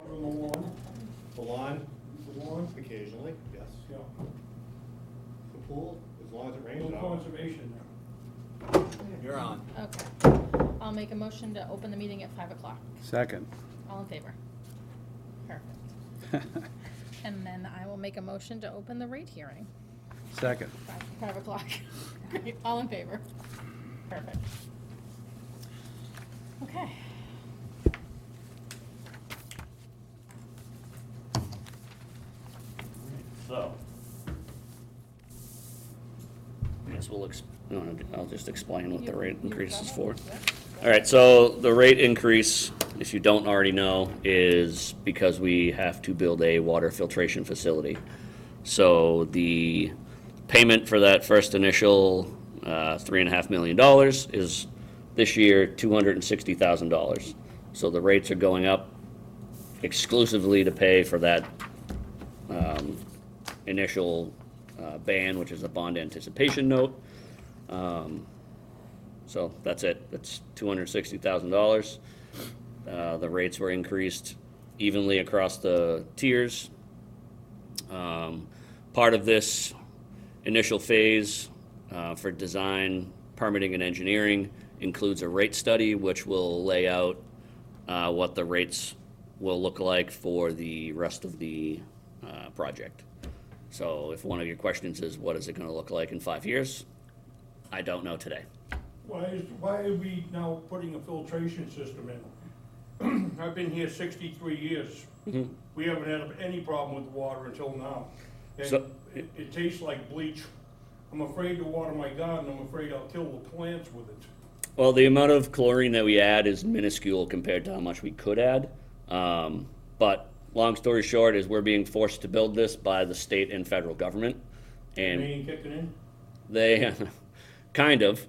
On the lawn, The lawn, the lawn, occasionally, yes. yeah, The pool, as long as it rains. no no. conservation there. You're on. Okay. I'll make a motion to open the meeting at 5 o'clock. Second. All in favor? Perfect. And then I will make a motion to open the rate hearing. Second. 5 o'clock. Great. All in favor? Perfect. Okay. So. I guess I'll just explain what the rate increase is for. All right, so the rate increase, if you don't already know, is because we have to build a water filtration facility. So the payment for that first initial $3.5 million is this year $260,000. So the rates are going up exclusively to pay for that initial ban, which is a bond anticipation note. So that's it. That's $260,000. The rates were increased evenly across the tiers. Part of this initial phase for design, permitting, and engineering includes a rate study, which will lay out what the rates will look like for the rest of the project. So if one of your questions is, what is it going to look like in 5 years? I don't know today. Why are we now putting a filtration system in? I've been here 63 years. Mhm. We haven't had any problem with the water until now. And So- it tastes like bleach. I'm afraid to water my garden, I'm afraid I'll kill the plants with it. Well, the amount of chlorine that we add is minuscule compared to how much we could add. But long story short is we're being forced to build this by the state and federal government. They And ain't kicking in? they, kind of,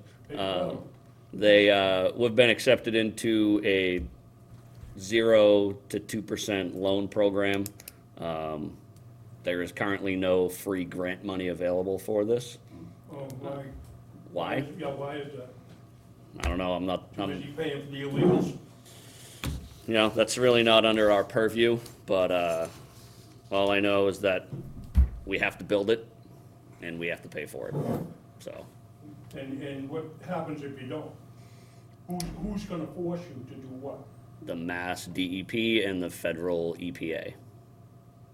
we've been accepted into a 0 to 2% loan program. There is currently no free grant money available for this. Oh, why? Why? Yeah, why is that? I don't know, I'm Too busy paying for the illegals? that's really not under our purview, but, all I know is that we have to build it and we have to pay for it, so. And what happens if you don't? Who's gonna force you to do what? The Mass DEP and the federal EPA.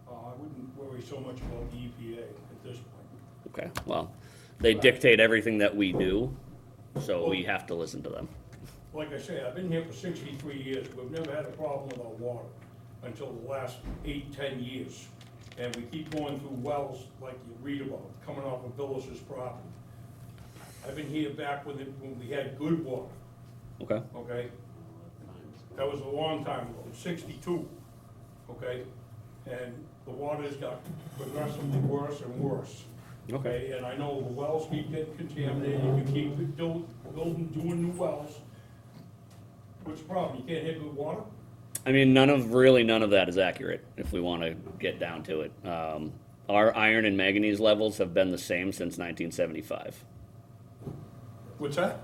I wouldn't worry so much about the EPA at this point. Okay, well, they dictate everything that we do, so we have to listen to them. Like I say, I've been here for 63 years, we've never had a problem with our water until the last 8, 10 years. And we keep going through wells like you read about, coming off of Villas's property. I've been here back when we had good water, Okay? okay? That was a long time ago, 62, okay? And the water's got progressively worse and worse. Okay. And I know the wells keep getting contaminated, you keep building, doing new wells. What's the problem, you can't have good water? I mean, none of that is accurate, if we want to get down to it. Our iron and manganese levels have been the same since 1975. What's that?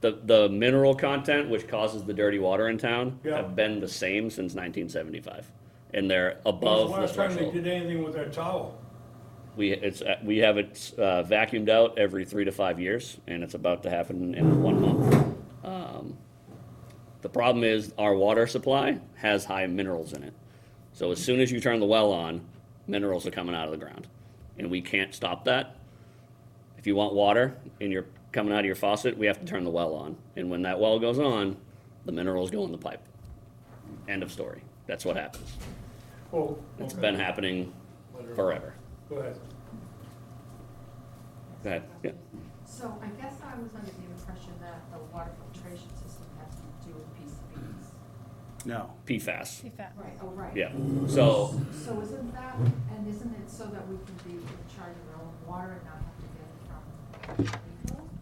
The mineral content, which causes the dirty water in town, Yeah. have been the same since 1975. And they're When's the above the last time they threshold. did anything with that tower? We have it vacuumed out every 3 to 5 years, and it's about to happen in 1 month. The problem is our water supply has high minerals in it. So as soon as you turn the well on, minerals are coming out of the ground, and we can't stop that. If you want water and you're coming out of your faucet, we have to turn the well on. And when that well goes on, the minerals go in the pipe. End of story. That's what happens. Oh, It's okay. been happening forever. Go ahead. Go ahead. Yeah. So I guess I was under the impression that the water filtration system has to do with PCBs. No. PFAS. PFAS. Right, oh, right. Yeah. So So isn't that, and isn't it so that we can be in charge of our own water and not have to get it from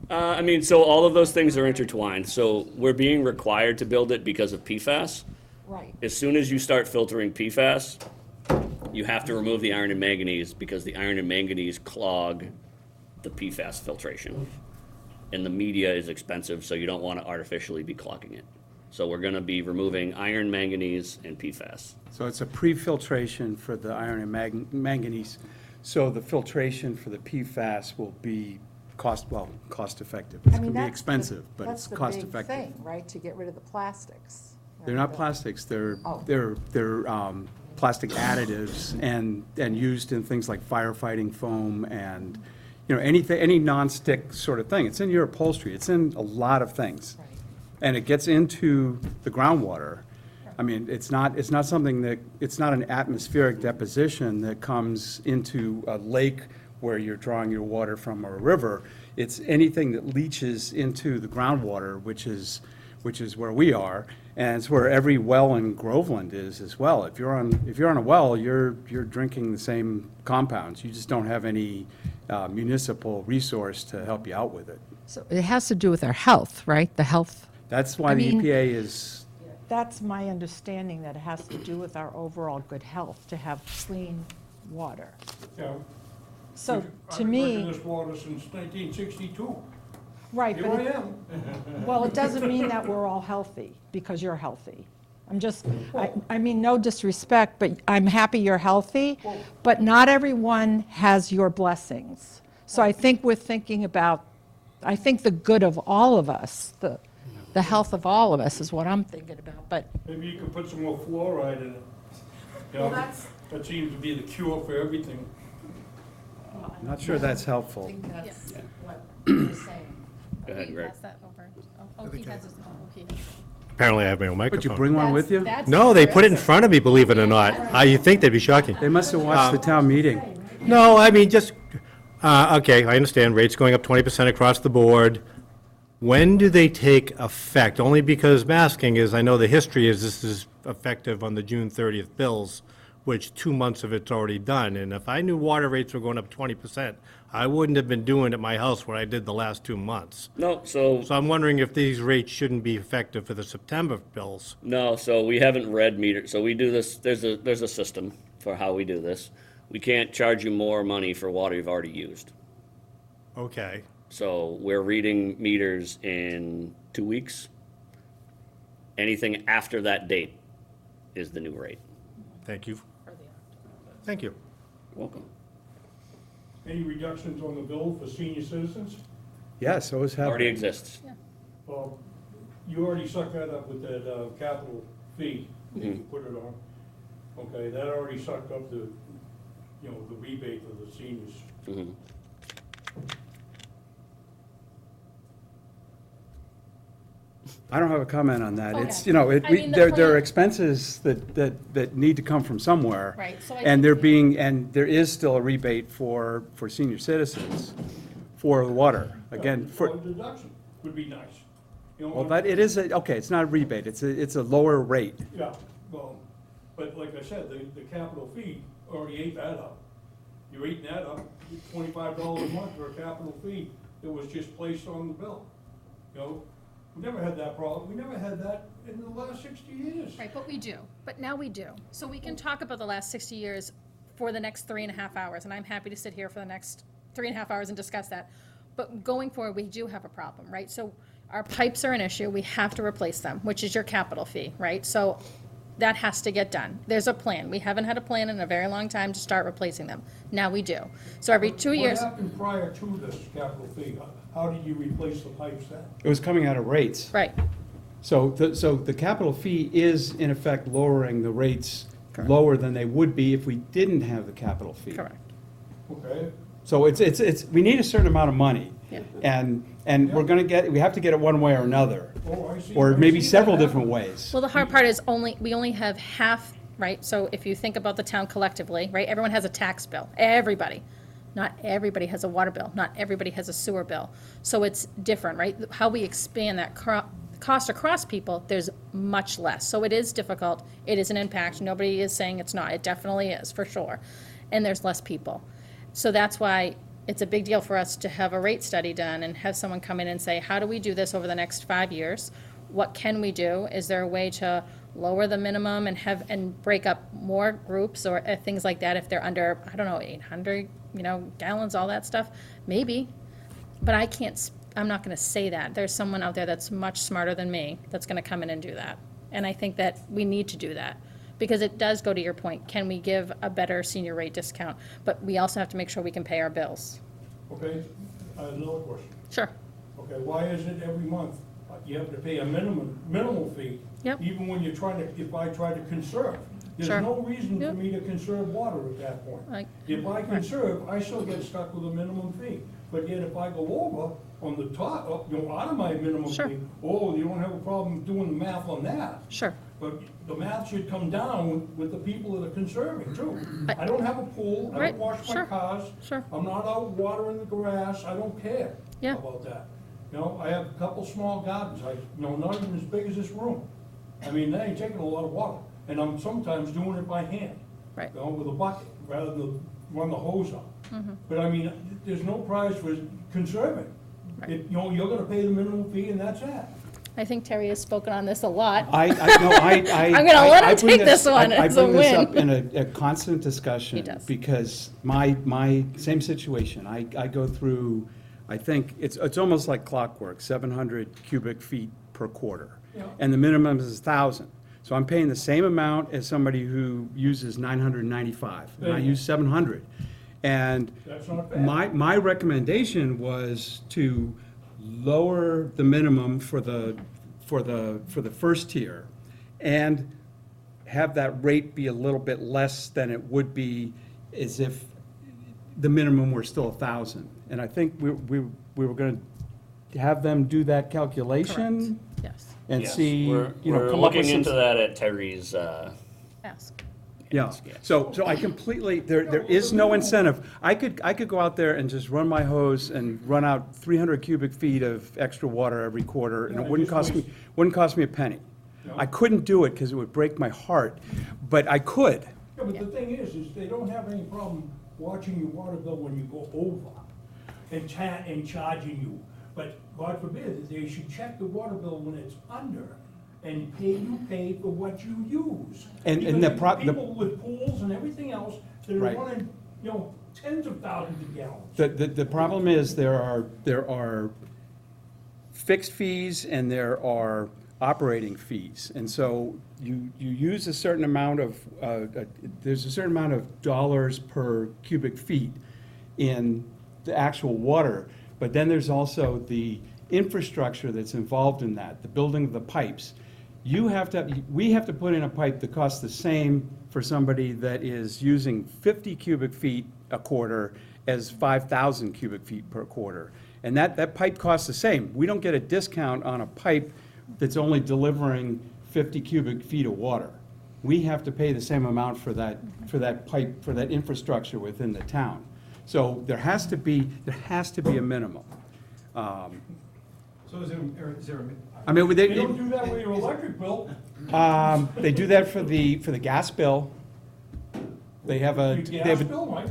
people? I mean, so all of those things are intertwined. So we're being required to build it because of PFAS. Right. As soon as you start filtering PFAS, you have to remove the iron and manganese because the iron and manganese clog the PFAS filtration. And the media is expensive, so you don't want to artificially be clogging it. So we're gonna be removing iron, manganese, and PFAS. So it's a pre-filtration for the iron and manganese. So the filtration for the PFAS will be cost effective. It's I mean, gonna be that's the- expensive, but it's cost effective. That's the big thing, right, to get rid of the plastics. They're not plastics, Oh. they're plastic additives and used in things like firefighting foam and, you know, anything, any nonstick sort of thing. It's in your upholstery, it's in a lot of things. Right. And it gets into the groundwater. I mean, it's not something that, it's not an atmospheric deposition that comes into a lake where you're drawing your water from or a river. It's anything that leaches into the groundwater, which is where we are, and it's where every well in Groveland is as well. If you're on a well, you're drinking the same compounds. You just don't have any municipal resource to help you out with it. So it has to do with our health, right? The health. That's why I the mean- EPA is, That's my understanding, that it has to do with our overall good health, to have clean water. Yeah. So I've to been drinking me, this water since 1962. right, Here but I it, am. well, it doesn't mean that we're all healthy because you're healthy. I'm just, I mean, no disrespect, but I'm happy you're healthy, but not everyone has your blessings. So I think we're thinking about, I think the good of all of us, the health of all of us is what I'm thinking about, but Maybe you could put some more fluoride in it. You know, Well, that's- that seems to be the cure for everything. I'm not sure that's I helpful. think that's Yes. what you're saying. Go ahead, Okay, Greg. pass that over. Oh, he has his own, okay. Apparently I have my own But you microphone. bring one with you? That's No, they put it in impressive. front of me, believe it or not. You'd think they'd be shocking. They must have watched the town meeting. No, I mean, just, okay, I understand, rates going up 20% across the board. When do they take effect? Only because masking is, I know the history is this is effective on the June 30th bills, which 2 months of it's already done. And if I knew water rates were going up 20%, I wouldn't have been doing at my house what I did the last 2 months. No, so, So I'm wondering if these rates shouldn't be effective for the September bills. no, so we haven't read meter, so we do this, there's a system for how we do this. We can't charge you more money for water you've already used. Okay. So we're reading meters in 2 weeks. Anything after that date is the new rate. Thank you. Thank you. Welcome. Any reductions on the bill for senior citizens? Yes, always have. Already exists. Well, you already sucked that up with that capital fee that you put it on. Okay, that already sucked up the, you know, the rebate of the seniors. Mhm. I don't have a comment on that. Oh, It's, yeah. you know, I mean, the there are plan- expenses that need to come from somewhere. Right, so I And they're think- being, and there is still a rebate for senior citizens for the water. Again, Or for, a deduction would be nice. You know, well, that, it is, okay, it's not a rebate, it's a lower rate. Yeah, well, but like I said, the capital fee already ate that up. You're eating that up, $25 a month for a capital fee that was just placed on the bill. You know, we never had that problem, we never had that in the last 60 years. Right, but we do, but now we do. So we can talk about the last 60 years for the next 3.5 hours, and I'm happy to sit here for the next 3.5 hours and discuss that. But going forward, we do have a problem, right? So our pipes are an issue, we have to replace them, which is your capital fee, right? So that has to get done. There's a plan. We haven't had a plan in a very long time to start replacing them. Now we do. So every 2 years. What happened prior to this capital fee? How did you replace the pipes then? It was coming out of rates. Right, So the capital fee is in effect lowering the rates lower than they would be if we didn't have the capital fee. correct. Okay, So it's, we need a certain amount of money. Yeah. And we're gonna we have to get it one way or another, oh, I see. or I maybe see several that different happen. ways. Well, the hard part is we only have half, right? So if you think about the town collectively, right, everyone has a tax bill, everybody. Not everybody has a water bill, not everybody has a sewer bill. So it's different, right? How we expand that cost across people, there's much less. So it is difficult, it is an impact, nobody is saying it's not, it definitely is, for sure. And there's less people. So that's why it's a big deal for us to have a rate study done and have someone come in and say, how do we do this over the next 5 years? What can we do? Is there a way to lower the minimum and break up more groups or things like that if they're under, I don't know, 800, gallons, all that stuff? Maybe, but I can't, I'm not gonna say that. There's someone out there that's much smarter than me that's gonna come in and do that. And I think that we need to do that, because it does go to your point, can we give a better senior rate discount? But we also have to make sure we can pay our bills. Okay, another question. Sure. Okay, why is it every month you have to pay a minimal fee? Yep. Even when you're trying to, if I try to conserve. Sure. There's no reason for Yep. me to conserve water at that point. Like- If I conserve, I still get stuck with a minimum fee. But yet if I go over on the top, out of my minimum Sure. fee, oh, you don't have a problem doing the math on that. Sure. But the math should come down with the people that are conserving too. I don't have a pool, I Right, don't wash my sure, cars. sure. I'm not out watering the grass, I don't care Yeah. about that. I have a couple small gardens, not even as big as this room. I mean, that ain't taking a lot of water, and I'm sometimes doing it by hand. Right. With a bucket, rather than run the hose up. Mm-hmm. But I mean, there's no prize for conserving. You're gonna pay the minimum fee and that's that. I think Terry has spoken on this a lot. I I'm gonna let him take this one I as a bring this win. up in a constant discussion. He does. Because my same situation, I go through, I think, it's almost like clockwork, 700 cubic feet per quarter. Yeah. And the minimum is 1,000. So I'm paying the same amount as somebody who uses 995, and I Yeah. use 700. And That's not bad. my recommendation was to lower the minimum for the first tier and have that rate be a little bit less than it would be as if the minimum were still 1,000. And I think we were gonna have them do that calculation Yes, and Yes, see, we're come up with looking some. into that at Terry's, ask. Yeah, so I completely, there is no incentive. I could go out there and just run my hose and run out 300 cubic feet of extra water every quarter, and Yeah, it wouldn't cost me a penny. No. I couldn't do it because it would break my heart, but I could. Yeah, but the thing is they don't have any problem watching your water bill when you go over and charging you. But God forbid, they should check the water bill when it's under and pay for what you use. And Because the you- people with pools and everything else that are Right. running, tens of thousands of gallons. The problem is there are fixed fees and there are operating fees. And so you use a certain amount of, there's a certain amount of dollars per cubic feet in the actual water. But then there's also the infrastructure that's involved in that, the building of the pipes. We have to put in a pipe that costs the same for somebody that is using 50 cubic feet a quarter as 5,000 cubic feet per quarter. And that pipe costs the same. We don't get a discount on a pipe that's only delivering 50 cubic feet of water. We have to pay the same amount for that pipe, for that infrastructure within the town. So there has to be a minimum. So is there I mean, They don't do that with your electric bill. they do that for the gas bill. They have Your a, gas bill, Mike.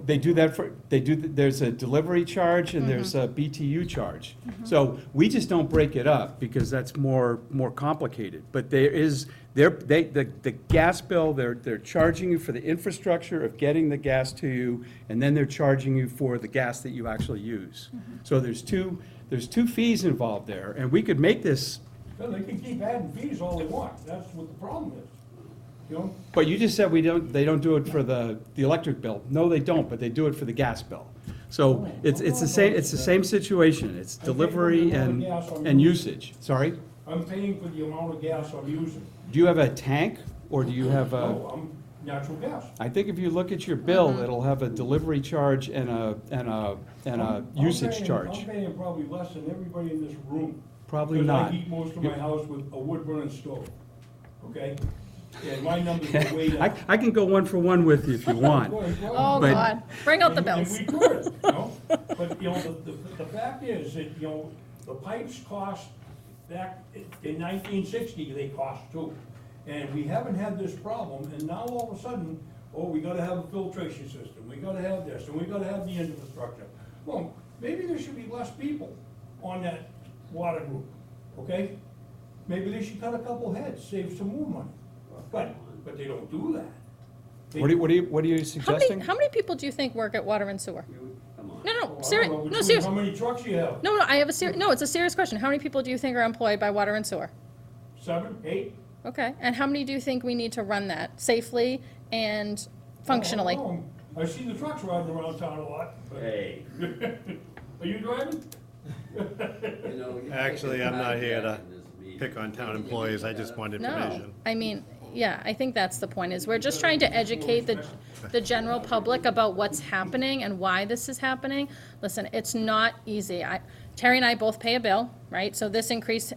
there's a delivery charge and there's a BTU charge. So we just don't break it up because that's more complicated. But the gas bill, they're charging you for the infrastructure of getting the gas to you, and then they're charging you for the gas that you actually use. So there's two fees involved there, and we could make this. Well, they can keep adding fees all they want. That's what the problem is. But you just said they don't do it for the electric bill. No, they don't, but they do it for the gas bill. So it's the same situation. It's delivery and usage. Sorry? I'm paying for the amount of gas I'm using. Do you have a tank or do you have No, I'm natural gas. I think if you look at your bill, it'll have a delivery charge and a usage charge. I'm paying probably less than everybody in this room. Probably not. Because I heat most of my house with a wood burning stove, okay? And my numbers are way down. I can go one for one with you if you want. Oh, But- God, bring out the bills. And we could, But, the fact is that, the pipes cost, back in 1960, they cost too. And we haven't had this problem, and now all of a sudden, we gotta have a filtration system, we gotta have this, and we gotta have the infrastructure. Well, maybe there should be less people on that water group, okay? Maybe they should cut a couple heads, save some more money. But they don't do that. What are you suggesting? How many people do you think work at water and sewer? No, Well, I serious, don't know no, between serious. How many trucks you have? No, I have no, it's a serious question. How many people do you think are employed by water and sewer? 7, 8? Okay, and how many do you think we need to run that safely and functionally? I don't know. I see the trucks riding around town a lot. but- Hey, Are you driving? you know. you Actually, I'm not here to in this meeting. pick on town employees, I just wanted No, information. I mean, yeah, I think that's the point, is we're just trying to educate the general public about what's happening and why this is happening. Listen, it's not easy. Terry and I both pay a bill, right? So this increase,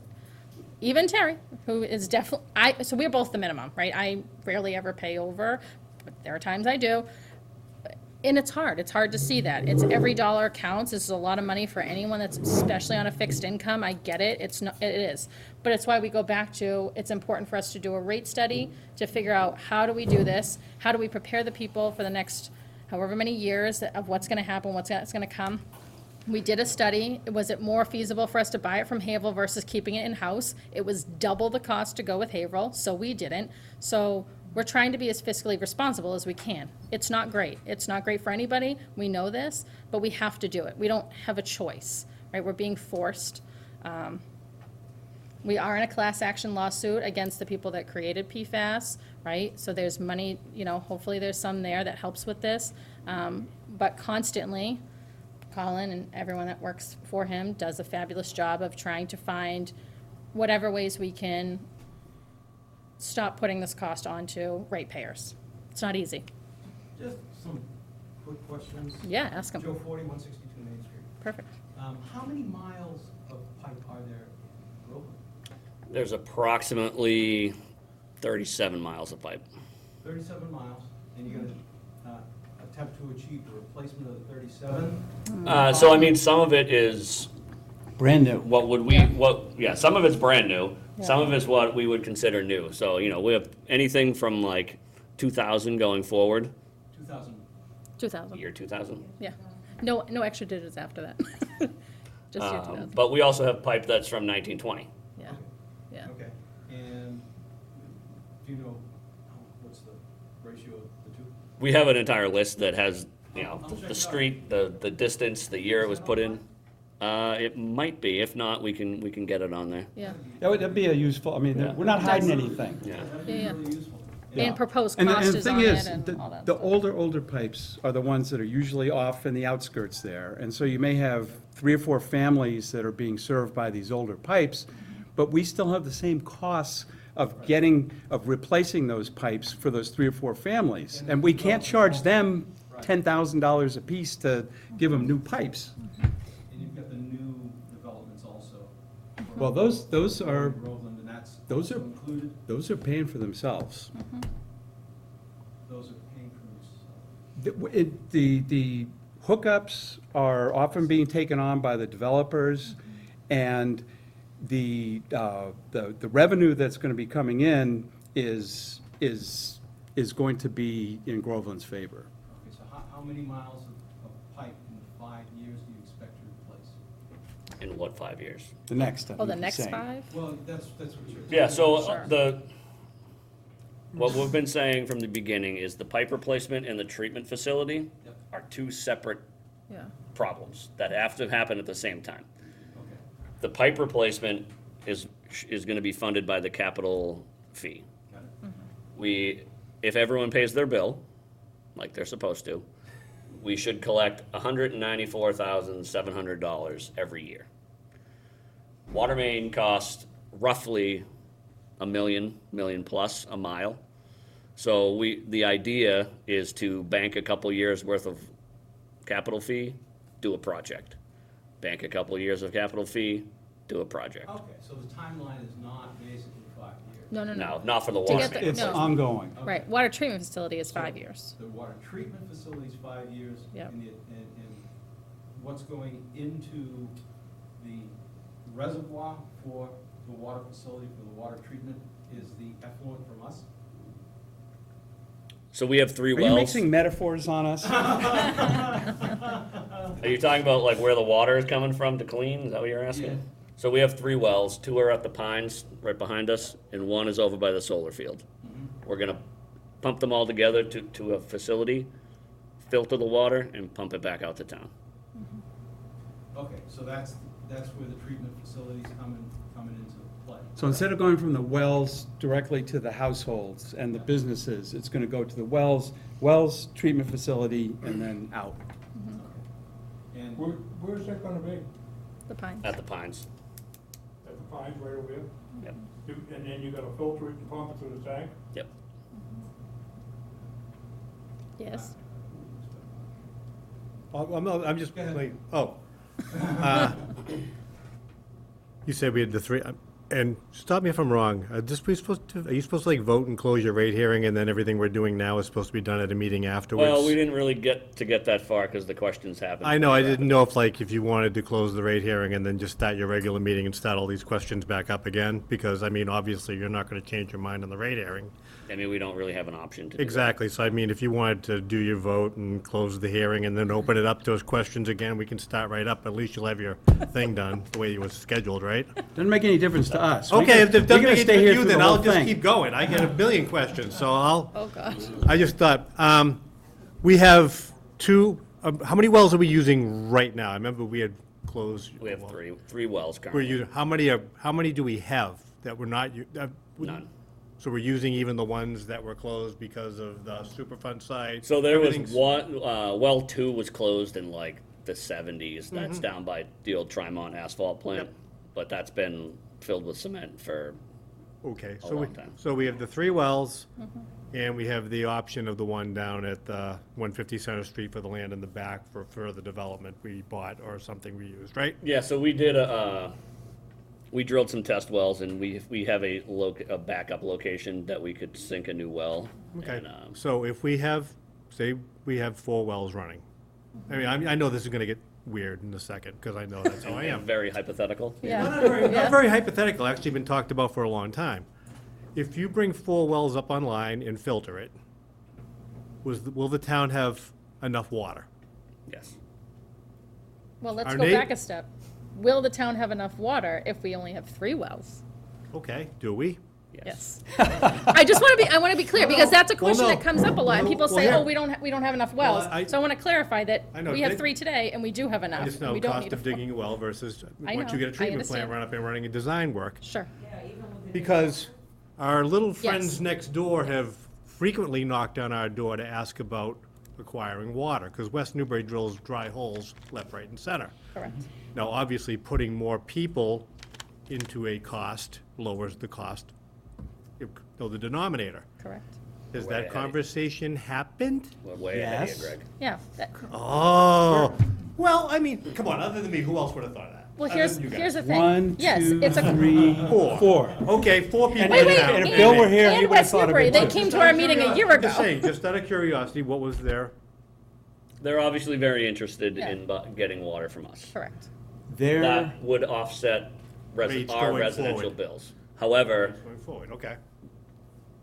even Terry, who is definitely, so we're both the minimum, right? I rarely ever pay over, but there are times I do. And it's hard to see that. It's every dollar counts. This is a lot of money for anyone that's especially on a fixed income. I get it, it is. But it's why we go back to, it's important for us to do a rate study to figure out how do we do this? How do we prepare the people for the next however many years of what's gonna happen, what's gonna come? We did a study. Was it more feasible for us to buy it from Haverhill versus keeping it in-house? It was double the cost to go with Haverhill, so we didn't. So we're trying to be as fiscally responsible as we can. It's not great. It's not great for anybody. We know this, but we have to do it. We don't have a choice, right? We're being forced. We are in a class action lawsuit against the people that created PFAS, right? So there's money, hopefully there's some there that helps with this. But constantly, Colin and everyone that works for him does a fabulous job of trying to find whatever ways we can stop putting this cost onto ratepayers. It's not easy. Just some quick questions. Yeah, ask them. Joe 40, 162 Main Street. Perfect. How many miles of pipe are there in Groveland? There's approximately 37 miles of pipe. 37 miles, and you're gonna attempt to achieve the replacement of the 37? So I mean, some of it is, Brand new. some of it's brand new. Some of it's what we would consider new. So, we have anything from like 2000 going forward, 2,000. 2,000. year 2000. Yeah. No extra digits after that. Just year 2000. But we also have pipe that's from 1920. Yeah. Yeah. Okay, and do you know what's the ratio of the two? We have an entire list that has, the street, the distance, the year it was put in. It might be. If not, we can get it on there. Yeah. That'd be a useful, I mean, we're not hiding anything. Yeah. That'd be Yeah. really useful. And proposed And cost the is thing on it is, and all that the stuff. older pipes are the ones that are usually off in the outskirts there. And so you may have 3 or 4 families that are being served by these older pipes, but we still have the same costs of replacing those pipes for those 3 or 4 families. And we can't charge them $10,000 apiece to give them new pipes. And you've got the new developments also. Well, those are, In Groveland, and that's those also are- included, those are paying for themselves. those are paying for themselves. The hookups are often being taken on by the developers, and the revenue that's going to be coming in is going to be in Groveland's favor. Okay, so how many miles of pipe in the 5 years do you expect to replace? In what, 5 years? The next. Oh, the next 5? Well, that's what you're. Yeah, so Sure. what we've been saying from the beginning is the pipe replacement and the treatment facility Yep. are 2 separate Yeah. problems that have to happen at the same time. Okay. The pipe replacement is gonna be funded by the capital fee. Got it. If everyone pays their bill, like they're supposed to, we should collect $194,700 every year. Water main costs roughly $1 million plus a mile. So the idea is to bank a couple years worth of capital fee, do a project. Bank a couple years of capital fee, do a project. Okay, so the timeline is not basically 5 years. No. No, not for the To water get the- main. It's No. ongoing. Right, water treatment facility is 5 years. The water treatment facility is 5 years. Yep. And what's going into the reservoir for the water facility, for the water treatment, is the effluent from us? So we have 3 Are you wells. mixing metaphors on us? Are you talking about like where the water is coming from to clean? Is that what you're asking? Yeah. So we have 3 wells. 2 are at the Pines right behind us, and 1 is over by the solar field. We're gonna pump them all together to a facility, filter the water, and pump it back out to town. Okay, so that's where the treatment facilities coming into play. So instead of going from the wells directly to the households and the businesses, it's gonna go to the wells treatment facility, and then out. And Where's that gonna be? The Pines. At the Pines. At the Pines right over here? Yep. And then you gotta filter it and pump it through the tank? Yep. Yes. I'm just, Go ahead. like, oh. Uh, You said we had the three, and stop me if I'm wrong, are you supposed to like vote and close your rate hearing, and then everything we're doing now is supposed to be done at a meeting afterwards? Well, we didn't really get that far because the questions happened. I know, I didn't know if you wanted to close the rate hearing and then just start your regular meeting and start all these questions back up again, because, I mean, obviously, you're not gonna change your mind on the rate hearing. I mean, we don't really have an option to do that. Exactly, so I mean, if you wanted to do your vote and close the hearing and then open it up to those questions again, we can start right up, at least you'll have your thing done, the way it was scheduled, right? Doesn't make any difference to us. Okay, if it We're doesn't gonna make it stay to here you, through then the I'll whole just thing. keep going. I get a billion questions, so Oh, gosh. I just thought, we have two, how many wells are we using right now? I remember we had closed. We have three wells We're currently. using, how many do we have that we're not? None. So we're using even the ones that were closed because of the Superfund site? So there was Everything's- one, well 2 was closed in like the 70s. That's down by the old Trimont asphalt plant. Yep. But that's been filled with cement for, Okay, a so long time. so we have the three wells, and we have the option of the one down at 150 Center Street for the land in the back for further development we bought or something we used, right? yeah, so we did we drilled some test wells and we have a backup location that we could sink a new well. Okay, And, so if we have, say, we have 4 wells running. I mean, I know this is gonna get weird in a second, because I know that's how I am. Very hypothetical. Yeah. Not very hypothetical, actually been talked about for a long time. If you bring 4 wells up online and filter it, will the town have enough water? Yes. Well, let's Our go neigh- back a step. Will the town have enough water if we only have 3 wells? Okay, do we? Yes. I want to be clear, because that's a Well, question no. that comes up a lot, and people Well, say, yeah. oh, we don't have enough wells. I- So I want to clarify that I know, we have they- 3 today, and we do have I enough, just and know we don't cost need of a digging a well versus, I once you know, get a I treatment plant understand. run up and running and design work. Sure. Because our little friends Yes. next door have frequently knocked on our door to ask about acquiring water, because West Newbury drills dry holes left, right, and center. Correct. Now, obviously, putting more people into a cost lowers the cost, the denominator. Correct. Has Way that ahead of- conversation happened? We're way ahead of Yes. you, Greg. Yeah. Oh, well, I mean, come on, other than me, who else would have thought of that? Well, Other here's than you guys? here's the thing. 1, Yes, 2, it's a 3, 4. 4. Okay, 4 people. And Wait, in wait, town. and if Bill were here, he and would have West thought of Newbury, it they too. came Just to out our of meeting a curiosity- year ago. Just saying, just out of curiosity, what was their, They're obviously very interested Yeah. in getting water from us. Correct. There, That would offset Rates our going residential forward. bills. However, going forward, okay.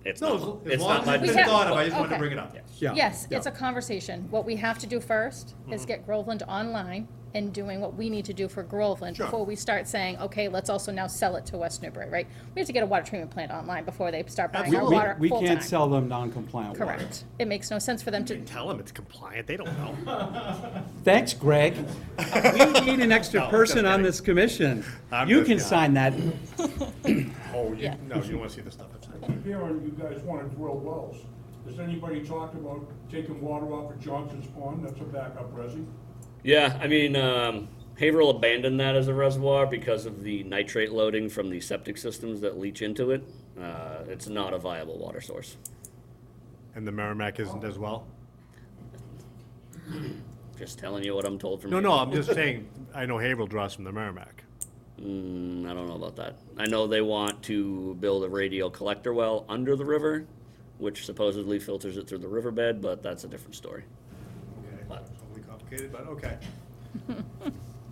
it's No, not, as it's long not as my it's been business. thought of, I just wanted to Okay. bring it up. yeah. Yes, yeah. it's a conversation. What we have to do first is get Groveland online and doing what we need to do for Groveland Sure. before we start saying, okay, let's also now sell it to West Newbury, right? We have to get a water treatment plant online before they start buying We, our we, water we full-time. can't sell them non-compliant water. Correct. It makes no sense for them to, Tell them it's compliant, they don't know. Thanks, Greg. We need an extra No, person just on kidding. this commission. I'm You just can kidding. sign that. Oh, Yeah. no, you don't want to see the stuff I've sent. Keep hearing you guys want to drill wells. Has anybody talked about taking water off of Johnson's Pond? That's a backup resi. Yeah, I mean, Haverhill abandoned that as a reservoir because of the nitrate loading from the septic systems that leach into it. It's not a viable water source. And the Merrimack isn't as well? Just telling you what I'm told from. No, no, people. I'm just saying, I know Haverhill draws from the Merrimack. I don't know about that. I know they want to build a radial collector well under the river, which supposedly filters it through the riverbed, but that's a different story. Okay, it's totally complicated, but okay.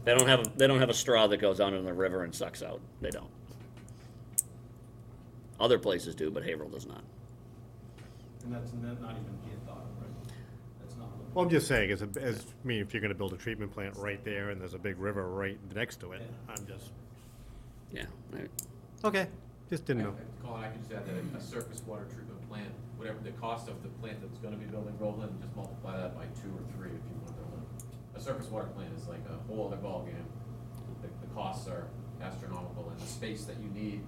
They don't have a straw that goes out into the river and sucks out. They don't. Other places do, but Haverhill does not. And that's not even being thought of, right? That's not. Well, I'm just saying, I mean, if you're gonna build a treatment plant right there and there's a big river right next to it, I'm just, Yeah. Right. okay, just didn't know. Colin, I could just add that a surface water treatment plant, whatever the cost of the plant that's gonna be built in Groveland, just multiply that by 2 or 3 if you want to build a a surface water plant is like a whole other ballgame. The costs are astronomical, and the space that you need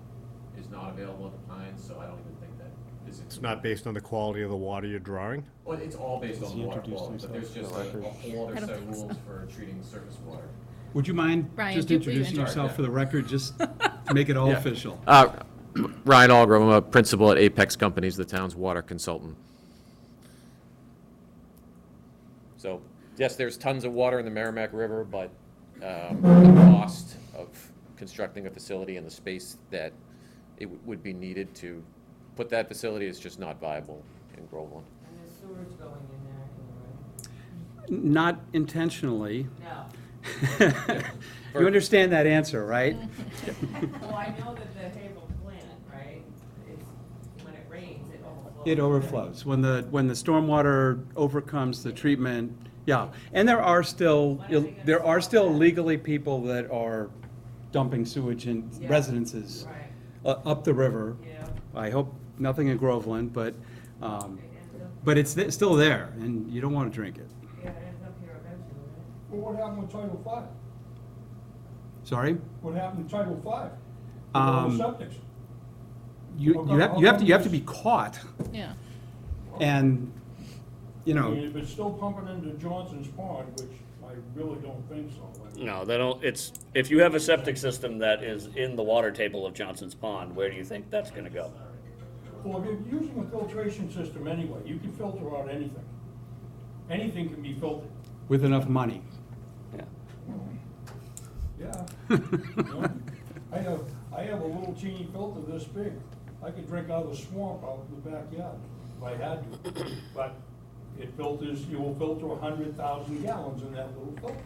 is not available at the time, so I don't even think that physically. It's not based on the quality of the water you're drawing? Well, it's all based Does on he water introduce quality, but there's himself just for the a record? whole I other don't set of think so. rules for treating surface water. Would you mind Brian, just will you introducing introduce- yourself for the record, just to make it all official? Ryan Algram, I'm a principal at Apex Companies, the town's water consultant. So, yes, there's tons of water in the Merrimack River, but the cost of constructing a facility and the space that it would be needed to put that facility is just not viable in Groveland. And there's sewage going in there anyway. Not intentionally. No. You understand that answer, right? Well, I know that the Havel plant, right, is, when it rains, it overflows. It overflows. When the stormwater overcomes the treatment, yeah. And there are still legally people that are dumping sewage in Yeah. residences Right, up the river. yeah. I hope nothing in Groveland, but It ends up, still there, and you don't want to drink it. yeah, it ends up here eventually, right? Well, what happened with Title V? Sorry? What happened to Title V? With Um, all the septics? You have to be caught, Yeah. and, you I know, mean, if it's still pumping into Johnson's Pond, which I really don't think so. No, they don't, it's, if you have a septic system that is in the water table of Johnson's Pond, where do you think that's gonna go? Well, if you're using a filtration system anyway, you can filter out anything. Anything can be filtered. with enough money. Yeah. Yeah. You know, I have a little teeny filter this big. I could drink out of the swamp out in the backyard if I had to. But it filters, you will filter 100,000 gallons in that little filter.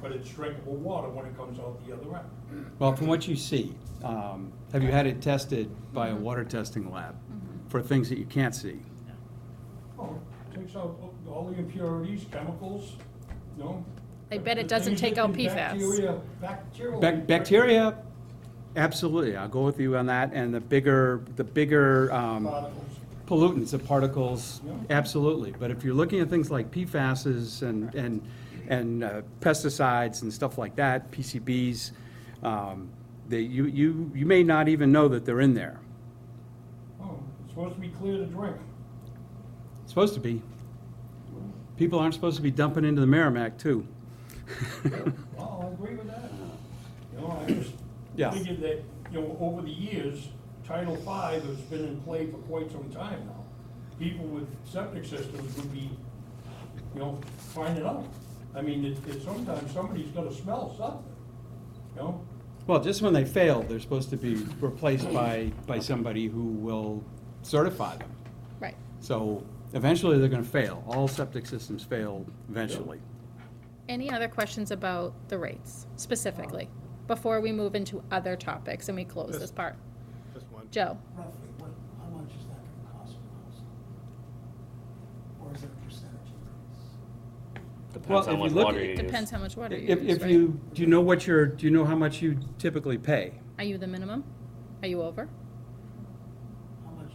But it's drinkable water when it comes out the other end. Well, from what you see, have you had it tested by a water testing lab for things that you can't see? Oh, it takes out all the impurities, chemicals, you know. I bet it the doesn't things take that out can PFAS. Bacterial. Bacteria, absolutely, I'll go with you on that, and the bigger Particles. pollutants, the particles, Yeah. absolutely. But if you're looking at things like PFASs and pesticides and stuff like that, PCBs, you may not even know that they're in there. Oh, it's supposed to be clear to drink. It's supposed to be. People aren't supposed to be dumping into the Merrimack, too. Well, I agree with that. You know, I just Yeah. figured that, you know, over the years, Title V has been in play for quite some time now. People with septic systems would be, you know, finding out. I mean, it's sometimes somebody's gotta smell something, you know? Well, just when they fail, they're supposed to be replaced by somebody who will certify them. Right. So eventually, they're gonna fail. All septic systems fail eventually. Any other questions about the rates specifically, before we move into other topics and we close this part? Just one. Joe? Roughly, how much is that gonna cost per house? Or is it a percentage increase? Well, Depends how if you much look water at- you use. Depends how much water you If, use, if right? you, do you know how much you typically pay? Are you the minimum? Are you over? How much,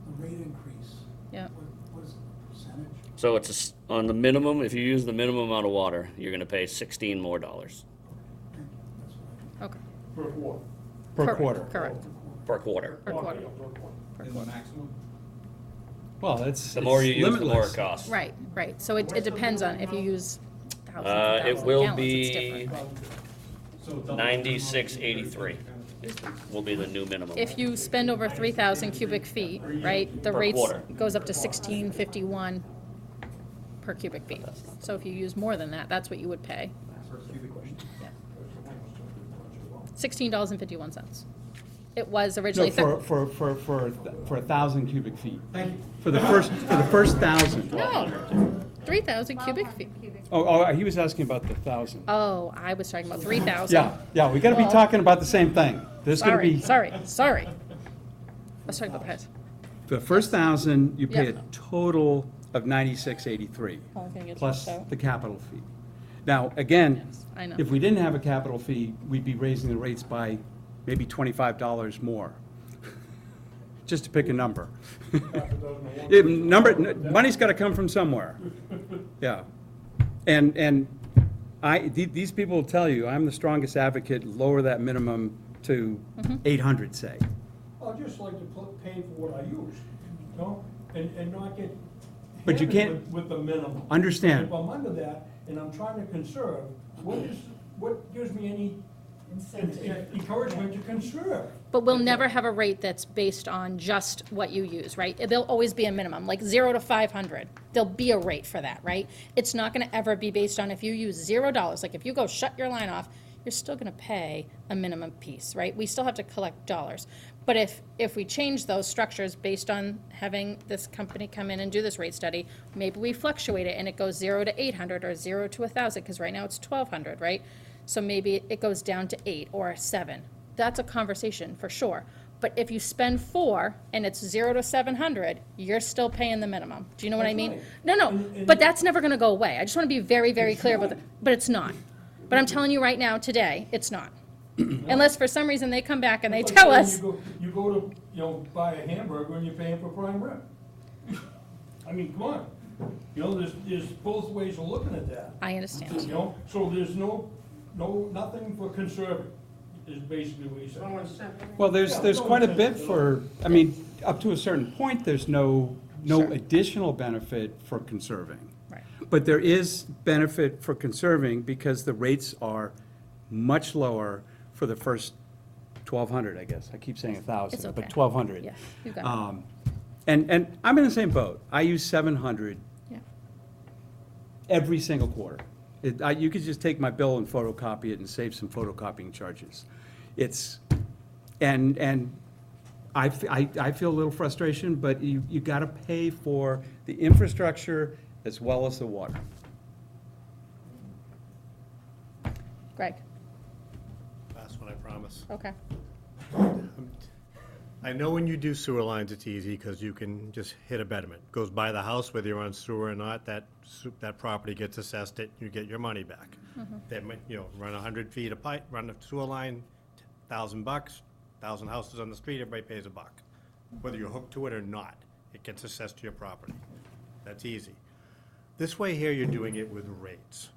the rate increase? Yeah. What is it, percentage? So it's on the minimum, if you use the minimum amount of water, you're gonna pay $16 more. That's what Okay. Per quarter. Per Correct, quarter. Correct. Per quarter. Per quarter. Yeah, per quarter. In the maximum? Well, it's The more you it's use, the more it limitless. costs. Right, right. So it depends on if you use thousands and It thousands of will gallons, it's be different. So double- 96.83 will be the new minimum. If you spend over 3,000 cubic feet, right, the Per rates quarter. goes up to 16.51 per cubic feet. So if you use more than that, that's what you would pay. Yeah. $16.51. It was originally. No, for 1,000 cubic feet. For the first 1,000. No, 3,000 cubic feet. Oh, he was asking about the 1,000. Oh, I was talking about 3,000. Yeah, we gotta be talking about the same thing. There's gonna be, Sorry. I was talking about the price. the first 1,000, you pay a Yeah. total of 96.83, Oh, I'm gonna get plus stressed out. the capital fee. Now, again, Yes, I know. if we didn't have a capital fee, we'd be raising the rates by maybe $25 more. Just to pick a number. Money's gotta come from somewhere. Yeah. And these people will tell you, I'm the strongest advocate, lower that minimum to 800, say. I'd just like to pay for what I use, you know, and not get But you hammered can't- with the minimum. Understand. If I'm under that and I'm trying to conserve, what gives me any encouragement to conserve? But we'll never have a rate that's based on just what you use, right? There'll always be a minimum, like 0 to 500. There'll be a rate for that, right? It's not gonna ever be based on if you use $0, like if you go shut your line off, you're still gonna pay a minimum piece, right? We still have to collect dollars. But if we change those structures based on having this company come in and do this rate study, maybe we fluctuate it and it goes 0 to 800 or 0 to 1,000, because right now it's 1,200, right? So maybe it goes down to 8 or 7. That's a conversation for sure. But if you spend 4 and it's 0 to 700, you're still paying the minminimum. Do you know what I That's mean? right. No, And- but that's never gonna go away. I just wanna be very, very clear about that, but it's not. But I'm telling you right now, today, it's not. Unless for some reason they come back and they It's like tell saying us, You go to, you know, buy a hamburger and you're paying for prime rib. I mean, come on. You know, there's both ways of looking at that. I understand. You know, so there's nothing for conserving, is basically what you're saying. Well, there's quite a bit for, I mean, up to a certain point, there's no Sure. additional benefit for conserving. Right. But there is benefit for conserving because the rates are much lower for the first 1,200, I guess. I keep saying 1,000, It's okay. but 1,200. Yeah, you got it. And I'm in the same boat. I use 700 Yeah. every single quarter. You could just take my bill and photocopy it and save some photocopying charges. And I feel a little frustration, but you gotta pay for the infrastructure as well as the water. Greg, Last one, I promise. okay. I know when you do sewer lines, it's easy, because you can just hit a betterment. Goes by the house, whether you're on sewer or not, that property gets assessed it, you get your money back. They might, run 100 feet of pipe, run a sewer line, $1,000, 1,000 houses on the street, everybody pays $1. Whether you're hooked to it or not, it gets assessed to your property. That's easy. This way here, you're doing it with rates.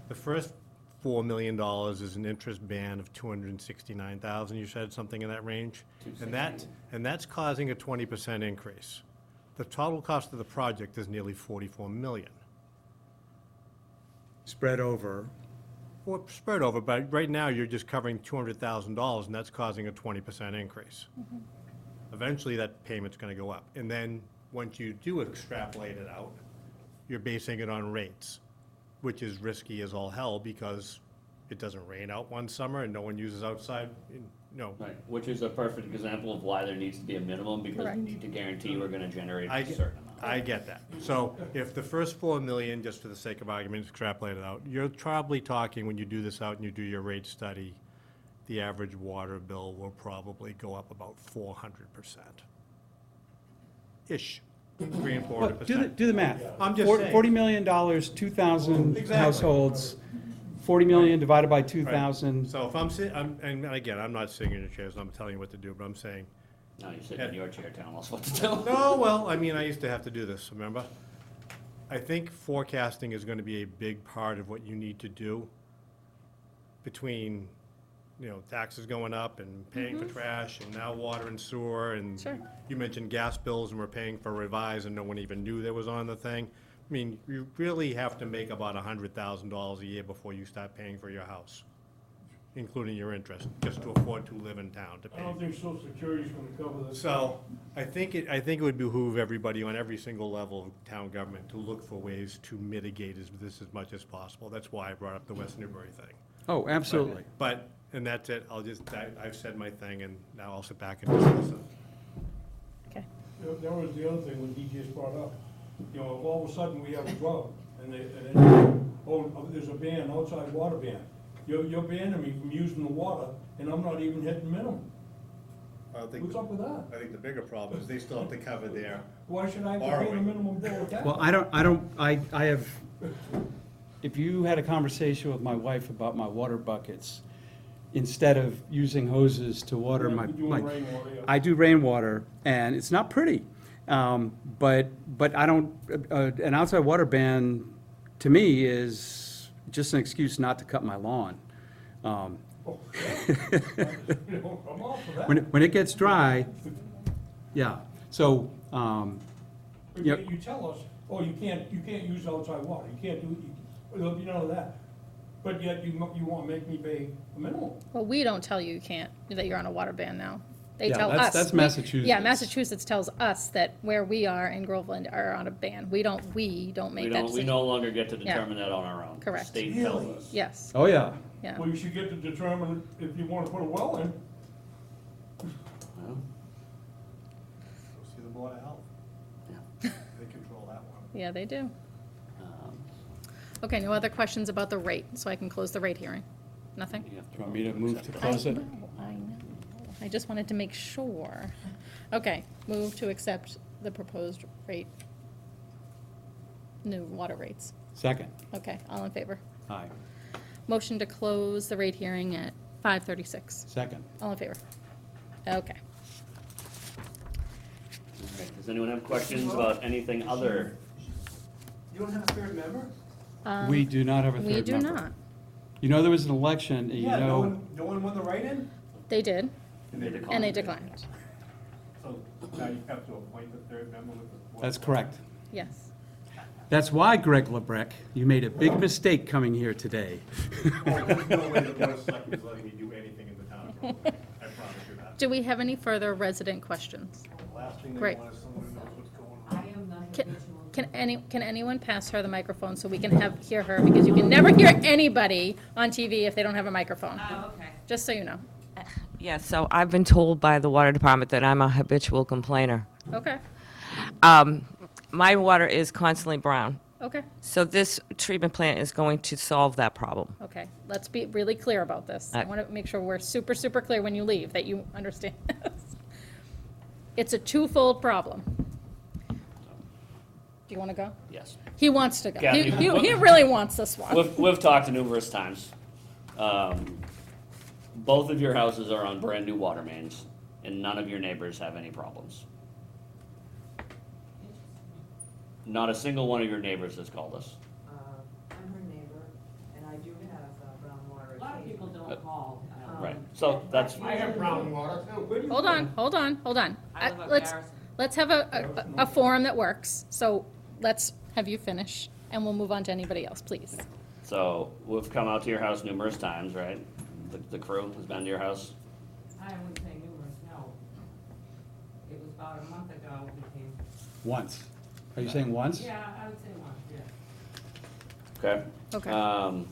The first $4 million is an interest ban of $269,000, you said, something in that range? And that's causing a 20% increase. The total cost of the project is nearly $44 million. Spread over. Well, spread over, but right now, you're just covering $200,000, and that's causing a 20% increase. Eventually, that payment's gonna go up. And then, once you do extrapolate it out, you're basing it on rates, which is risky as all hell, because it doesn't rain out one summer and no one uses outside, Right, which is a perfect example of why there needs to be a minimum, because Correct. we need to guarantee we're gonna generate I a get- certain amount. I get that. So if the first 4 million, just for the sake of argument, extrapolate it out, you're probably talking, when you do this out and you do your rate study, the average water bill will probably go up about 400%. Ish, 3 and 400%. Do the math. I'm just saying. $40 million, 2,000 Exactly. households, 40 million divided by 2,000. So if and again, I'm not sitting in your chairs, I'm telling you what to do, but I'm saying, No, you sit in your chair telling us what to do. no, well, I mean, I used to have to do this, remember? I think forecasting is gonna be a big part of what you need to do between, taxes going up and paying for trash, and now water and sewer, and Sure. you mentioned gas bills, and we're paying for revise, and no one even knew that was on the thing. I mean, you really have to make about $100,000 a year before you start paying for your house, including your interest, just to afford to live in town, to I pay. don't think social security's gonna cover this. So, I think it would behoove everybody on every single level of town government to look for ways to mitigate this as much as possible. That's why I brought up the West Newbury thing. Oh, absolutely. But, and that's it, I've said my thing, and now I'll sit back and just listen. Okay. That was the other thing that he just brought up. If all of a sudden we have a drought, and then, there's a ban, outside water ban. You're banning me from using the water, and I'm not even hitting minimum. What's up with that? I think the bigger problem is they still have to cover their, Why should I have to pay the Borrowing. minimum bill with that? Well, I have, if you had a conversation with my wife about my water buckets, instead of using hoses to water You're doing my, rainwater, yeah. I do rainwater, and it's not pretty. But I don't, an outside water ban to me, is just an excuse not to cut my lawn. You know, I'm all for that. When it gets dry, yeah, so, But Yep. yet you tell us, oh, you can't use outside water, you can't do, there'll be none of that. But yet you want to make me pay a minimum. Well, we don't tell you you can't, that you're on a water ban now. They Yeah, tell that's- us. that's We- Massachusetts. Yeah, Massachusetts tells us that where we are in Groveland are on a ban. We don't We make that don't, we decision. no longer get to Yeah. determine that on our own. Correct. The state tells us. Yes, oh, yeah. yeah. Well, you should get to determine if you want to put a well in. Well, Go see the Board of Health. yeah. They control that one. Yeah, they do. Um, Okay, no other questions about the rate, so I can close the rate hearing? Nothing? you have Do you want me to move to accept close it? I know. I just wanted to make sure. Okay, move to accept the proposed rate, new water rates. Second, Okay, all in favor? aye, Motion to close the rate hearing at 5:36. second. All in favor? Okay. All right, does anyone have questions about anything other? You don't have a third member? We do not have a third member. We do not. You know, there was an election, and you Yeah, know, no one won the write-in? They did, They and they declined. So now you have to appoint the third member with the board? that's correct. Yes. That's why, Greg LeBrecq, you made a big mistake coming here today. Oh, there's no way the board of selectmen is letting me do anything in the town of Groveland. I promise you that. Do we have any further resident questions? The last thing they Great. want is someone who knows what's going I on. am the Can, habitual. can anyone pass her the microphone so we can hear her? Because you can never hear anybody on TV if they don't have a microphone. Oh, okay. Just so you know. Yeah, so I've been told by the water department that I'm a habitual complainer. Okay, My water is constantly brown, okay, so this treatment plant is going to solve that problem. okay. Let's be really clear about this. I want to make sure we're super, super clear when you leave, that you understand this. It's a twofold problem. Do you want to go? Yes. He wants to go. Kathy, He really wants this one. We've talked numerous times. Both of your houses are on brand-new water mains, and none of your neighbors have any problems. Not a single one of your neighbors has called us. I'm her neighbor, and I do have brown water. A lot of people don't call. Right, so that's, I have brown water too. Hold on, hold on, hold on. I live up Let's, Garrison. let's have a forum that works. So let's have you finish, and we'll move on to anybody else, please. so we've come out to your house numerous times, right? The crew has been to your house. I wouldn't say numerous, no. It was about a month ago we came. Once. Are you saying once? Yeah, I would say once, yeah. Okay. Okay.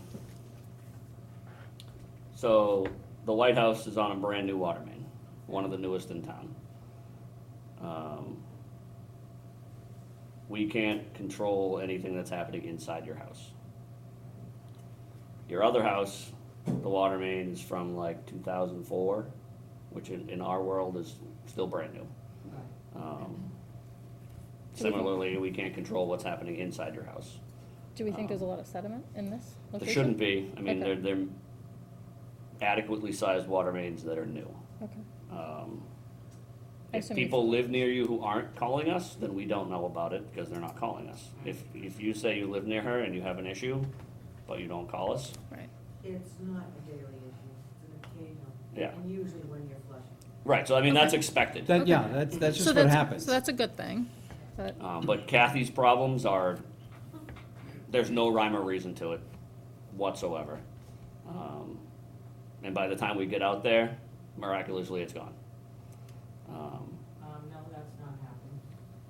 So the White House is on a brand-new water main, one of the newest in town. We can't control anything that's happening inside your house. Your other house, the water main is from like 2004, which in our world is still brand new. Similarly, we can't control what's happening inside your house. Do we think there's a lot of sediment in this There location? shouldn't be. I mean, Okay. they're adequately sized water mains that are new. Okay. I If assume you- people live near you who aren't calling us, then we don't know about it because they're not calling us. If you say you live near her and you have an issue, but you don't call us, Right. It's not a daily issue, it's an occasional. Yeah. And usually when you're flushing. right, so I mean, that's Okay. expected. That, yeah, that's just what happens. So that's a good thing. But, But Kathy's problems are, there's no rhyme or reason to it whatsoever. And by the time we get out there, miraculously, it's gone. No, that's not happening.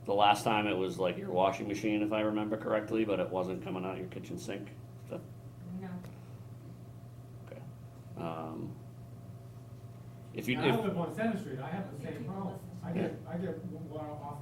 The last time it was like your washing machine, if I remember correctly, but it wasn't coming out your kitchen sink. So, No. okay. If you, I if, live on Center Street, I have the same problem. I get water off,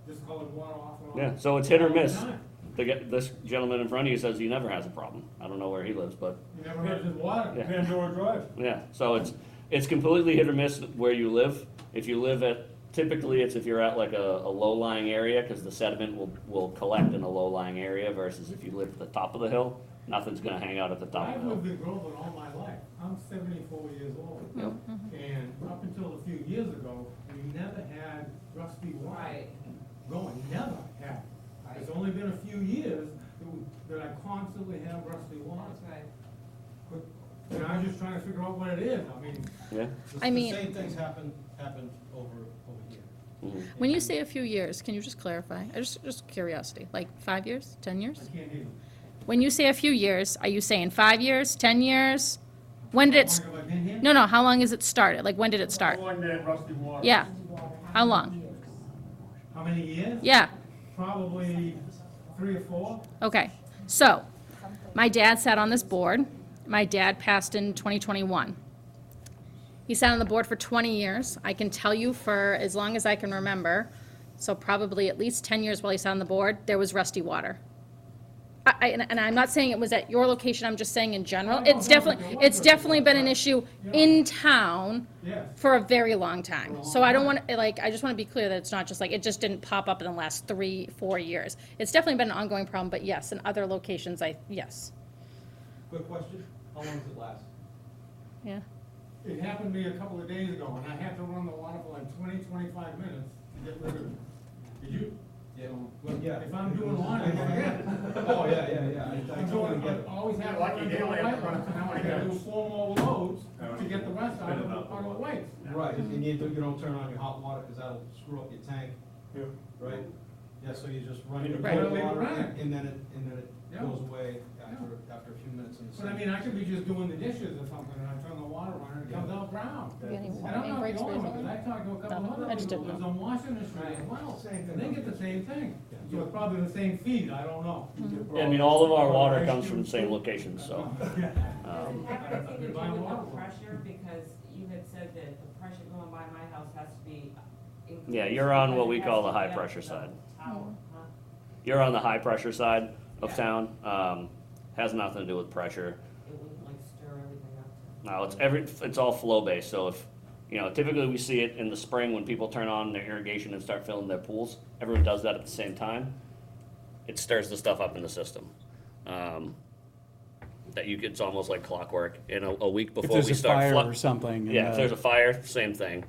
discolored water off and on. yeah, so it's hit or all the miss. time. This gentleman in front of you says he never has a problem. I don't know where he lives, but, You never had this water? Yeah. Pandora Drive. yeah, so it's completely hit or miss where you live. If you live at, typically it's if you're at like a low-lying area, because the sediment will collect in a low-lying area, versus if you live at the top of the hill, nothing's gonna hang out at the top of I've the hill. lived in Groveland all my life. I'm 74 years old. Yep. And up until a few years ago, we never had rusty water Right. going, never had. It's only been a few years that I constantly have rusty water. That's right. But, you know, I'm just trying to figure out what it is, I mean, Yeah? I mean- The same things happened over here. When you say a few years, can you just clarify? Just curiosity, like 5 years, 10 years? I can't even. When you say a few years, are you saying 5 years, 10 years? When did it, How long have I been here? no, how long has it started? Like, when did it start? Before that rusty water. Yeah. How long? How many years? Yeah, Probably 3 or 4. okay. So, my dad sat on this board. My dad passed in 2021. He sat on the board for 20 years. I can tell you for as long as I can remember, so probably at least 10 years while he sat on the board, there was rusty water. And I'm not saying it was at your location, I'm just saying in general. It's definitely been an issue in town Yes. for a very long time. So I don't want, like, I just want to be clear that it's not just like, it just didn't pop up in the last 3-4 years. It's definitely been an ongoing problem, but yes, in other locations, yes. Quick question, how long does it last? Yeah. It happened to me a couple of days ago, and I had to run the water for like 20-25 minutes to get rid of it. Did you? Yeah, well, yeah. If I'm doing laundry, forget it. Oh, yeah, I I'm totally doing, get I it. always have to Lucky run they the only have to pipe, run and now I gotta do 4 more loads to get the rest out of the waste. Right, and you don't turn on your hot water, because that'll screw up your tank, right? Yeah, so you just run your Right. cold Leave it water, running. and then it Yeah. goes away after a few minutes in the But I sink. mean, I could be just doing the dishes or something, and I turn the water on, and it comes out brown. You got any And water I'm main not breaks the for only you? one, 'cause I talked to a couple No, of I other just people, didn't because know. I'm washing the street as well, and they get the same thing. So it's probably the same feed, I don't know. Mm-hmm. Yeah, I mean, all of our water comes from the same location, so. Does it have anything to do with Buying water. the pressure? Because you had said that the pressure going by my house has to be increased. Yeah, you're on what we because it call has the to high be up pressure to the side. tower, huh? You're on the high pressure side of Yeah. town. Has nothing to do with pressure. It wouldn't like stir everything up. No, it's all flow based, so if, typically we see it in the spring when people turn on their irrigation and start filling their pools. Everyone does that at the same time. It stirs the stuff up in the system. It's almost like clockwork. In a week If before there's we a start. fire or something. Yeah, if there's a fire, same thing.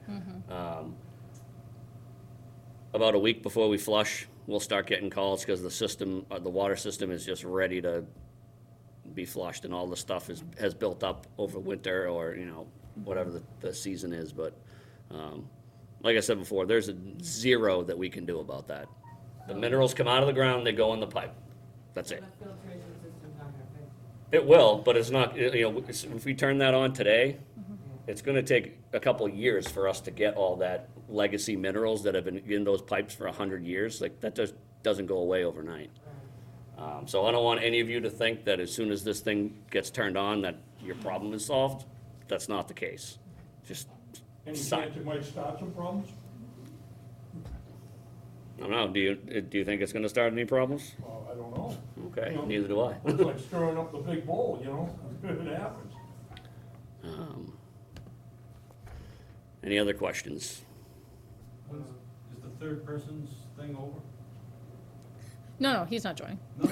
About a week before we flush, we'll start getting calls because the water system is just ready to be flushed, and all the stuff has built up over winter or, whatever the season is. But like I said before, there's a zero that we can do about that. The minerals come out of the ground, they go in the pipe. That's it. The filtration system's not gonna fix It will, but it's not, if we turn that on today, it's gonna take a couple of years for us to get all that legacy minerals that have been in those pipes for 100 years. Like, that just doesn't go away overnight. So I don't want any of you to think that as soon as this thing gets turned on, that your problem is solved. That's not the case. Just, Any chance it might start some problems? I don't know, do you think it's gonna start any problems? I don't know. Okay, You know, neither do I. It's like stirring up the big bowl, it happens. Any other questions? Is the third person's thing over? No, he's not joining. No.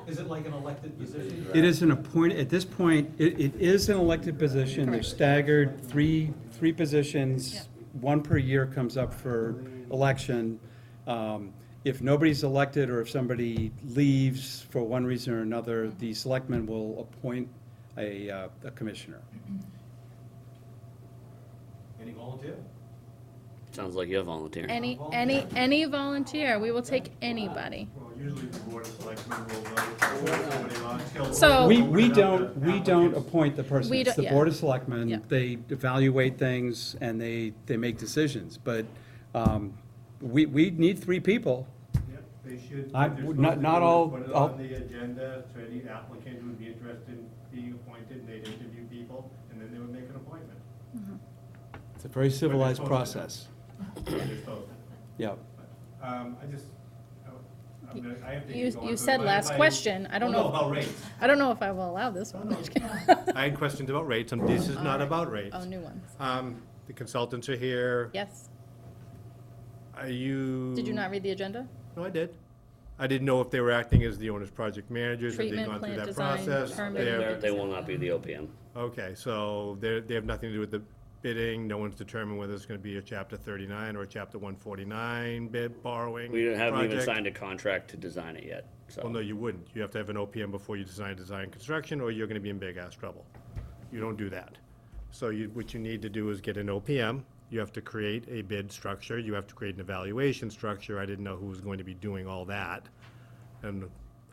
Is it like an elected position? It is an appointed, at this point, it is an elected position. They're staggered, three positions, one per year comes up for election. If nobody's elected or if somebody leaves for one reason or another, the selectmen will appoint a commissioner. Any volunteer? Sounds like you're volunteering. Any volunteer, we will take anybody. Well, usually the board of selectmen will vote. Somebody on. So- We don't appoint the person. We It's don't- the yeah. Board of Yeah. Selectmen. They evaluate things and they make decisions. But we need 3 people. Yep, they should. I- they're not- supposed to not do all- is Put it all- on the agenda, so any applicant who would be interested in being appointed, and they'd interview people, and then they would make an appointment. It's a very civilized supposed to. process. They're supposed to. Yeah. I just, I have to. You go on, you but said if last I- question, I don't Well, know. no, about rates. I don't know if I will allow this one. I had questions about rates, and this is not about rates. Oh, new ones. The consultants are here. Yes. Are you? Did you not read the agenda? No, I did. I didn't know if they were acting as the owner's project managers, have they Treatment, gone through plant that design, process? permit. They're- They will not be the OPM. Okay, so they have nothing to do with the bidding, no one's determined whether it's gonna be a chapter 39 or a chapter 149 bid borrowing We haven't even project. signed a contract to design it yet, Well, no, so. you wouldn't. You have to have an OPM before you design construction, or you're gonna be in big-ass trouble. You don't do that. So what you need to do is get an OPM, you have to create a bid structure, you have to create an evaluation structure. I didn't know who was going to be doing all that. And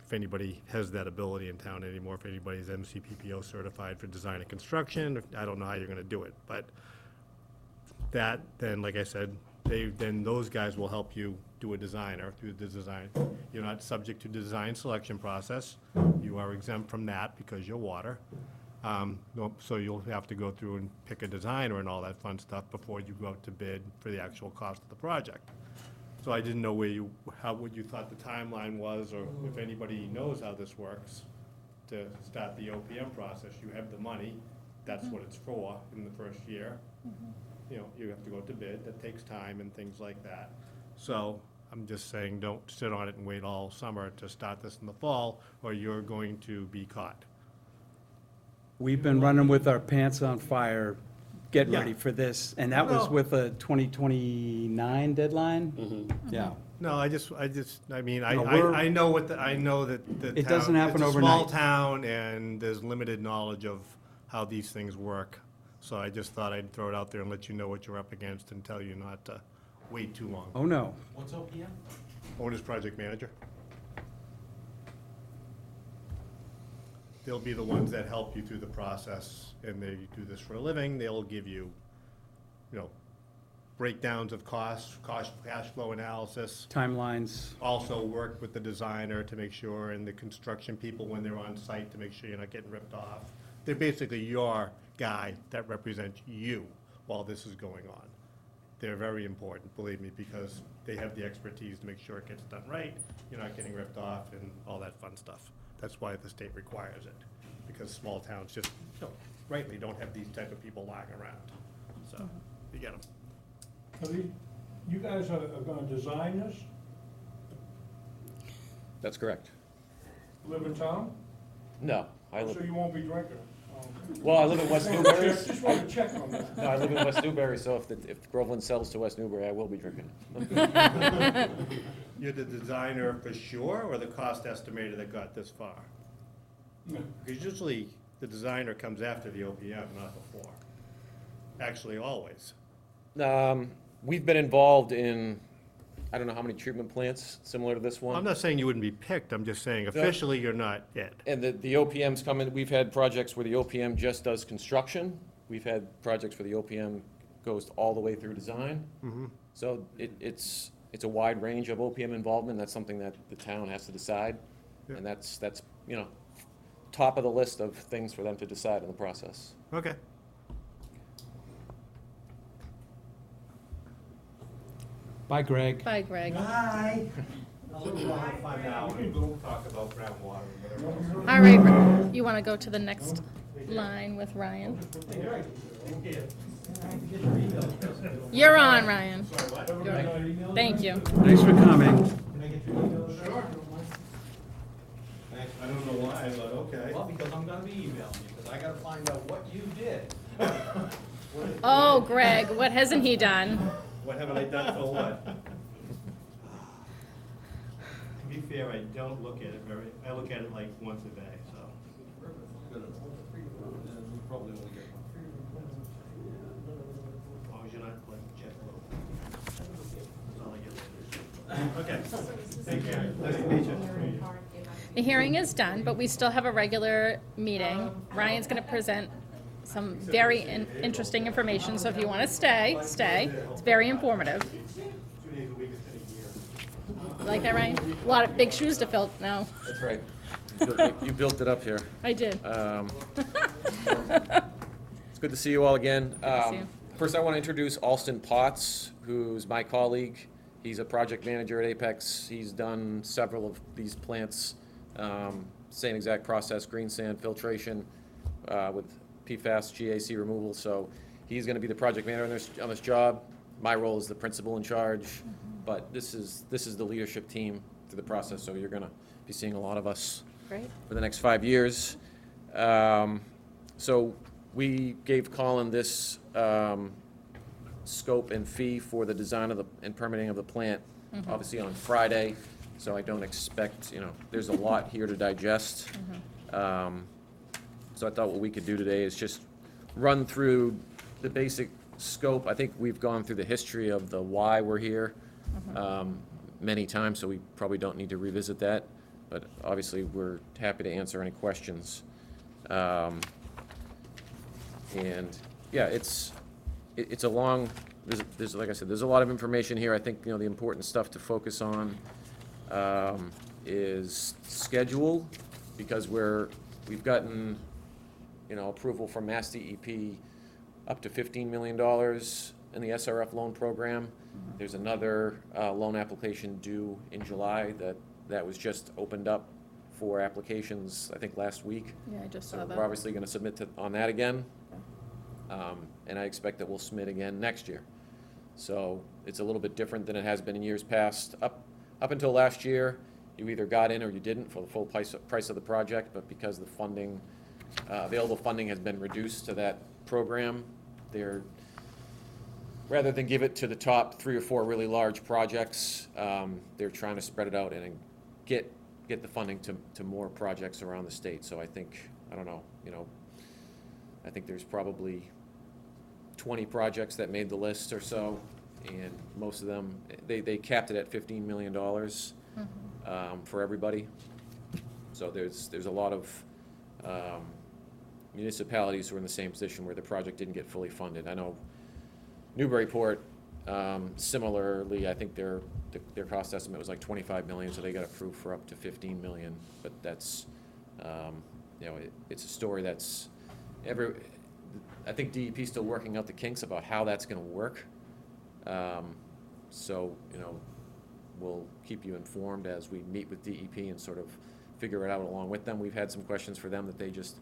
if anybody has that ability in town anymore, if anybody's MCPPO certified for design and construction, I don't know how you're gonna do it, but that, then, like I said, then those guys will help you do a designer, do the design. You're not subject to design selection process. You are exempt from that because you're water. No, so you'll have to go through and pick a designer and all that fun stuff before you go out to bid for the actual cost of the project. So I didn't know what you thought the timeline was, or if anybody knows how this works to start the OPM process. You have the money, that's what it's for in the first year. You know, you have to go out to bid, that takes time and things like that. So I'm just saying, don't sit on it and wait all summer to start this in the fall, or you're going to be caught. We've been running with our pants on fire, getting Yeah. ready for this, and that was Well- with a 2029 deadline? Mm-hmm. Yeah. No, I mean, No, we're- I know I know that the It doesn't town- happen It's a small overnight. town, and there's limited knowledge of how these things work. So I just thought I'd throw it out there and let you know what you're up against and tell you not to wait too long. Oh, no. What's OPM? Owner's project manager. They'll be the ones that help you through the process, and they do this for a living. They'll give you, breakdowns of costs, cash flow analysis. Timelines. Also work with the designer to make sure, and the construction people when they're on site to make sure you're not getting ripped off. They're basically your guy that represents you while this is going on. They're very important, believe me, because they have the expertise to make sure it gets done right, you're not getting ripped off and all that fun stuff. That's why the state requires it, because small towns just, rightly don't have these type of people lying around. So, you get them. So you guys are gonna design this, That's correct. live in town, No, I so live, you won't be drinking? well, I live in West Newbury. Just wanted to check on that. No, I live in West Newbury, so if Groveland sells to West Newbury, I will be drinking. You're the designer for sure, or the cost estimator that got this far? Because usually, the designer comes after the OPM, not before. Actually, always. We've been involved in, I don't know how many treatment plants similar to this one. I'm not saying you wouldn't be picked, I'm just saying officially, you're not it. And the OPM's come in, we've had projects where the OPM just does construction. We've had projects where the OPM goes all the way through design. So it's a wide range of OPM involvement. That's something that the town has to decide. Yeah. And that's, top of the list of things for them to decide in the process. Okay. Bye, Greg. Bye, Greg. Bye. Find out, we can go talk about groundwater and whatever else. All right, you want to go to the next line with Ryan? You're on, Ryan. Thank you. Thanks for coming. I don't know why, but okay. Well, because I'm gonna be emailing you, because I gotta find out what you did. Oh, Greg, what hasn't he done? What haven't I done for what? To be fair, I don't look at it I look at it like once a day, so. You probably only get one. As long as you're not like JetBlue. That's all I get. Okay, take care. Nice to meet you. The hearing is done, but we still have a regular meeting. Ryan's going to present some very interesting information, so if you want to stay. It's very informative. 2 days a week instead of a year. You like that, Ryan? A lot of big shoes to fill now. That's right. You built it up here. I did. It's good to see you all again. to see you. First, I want to introduce Alston Potts, who's my colleague. He's a project manager at Apex. He's done several of these plants, same exact process, green sand filtration with PFAS, GAC removal. So he's going to be the project manager on this job. My role is the principal in charge, but this is the leadership team through the process. So you're going to be seeing a lot of us Great. for the next 5 years. So we gave Colin this scope and fee for the design of and permitting of the plant, obviously on Friday, so I don't expect, there's a lot here to digest. So I thought what we could do today is just run through the basic scope. I think we've gone through the history of the why we're here many times, so we probably don't need to revisit that. But obviously, we're happy to answer any questions. And yeah, it's a long, there's, like I said, there's a lot of information here. I think, the important stuff to focus on is schedule, because we've gotten, approval from Mass DEP up to $15 million in the SRF loan program. There's another loan application due in July that was just opened up for applications, I think, last week. Yeah, I just saw So that. we're obviously going to submit on that again. And I expect that we'll submit again next year. So it's a little bit different than it has been in years past. Up until last year, you either got in or you didn't for the full price of the project, but because the funding, available funding has been reduced to that program, rather than give it to the top 3 or 4 really large projects, they're trying to spread it out and get the funding to more projects around the state. So I think, I don't know, I think there's probably 20 projects that made the list or so, and most of them, they capped it at $15 million for everybody. So there's a lot of municipalities who are in the same position where the project didn't get fully funded. I know Newburyport, similarly, I think their cost estimate was like $25 million, so they got approved for up to $15 million. But that's, it's a story that's I think DEP's still working out the kinks about how that's going to work. So, we'll keep you informed as we meet with DEP and sort of figure it out along with them. We've had some questions for them that they just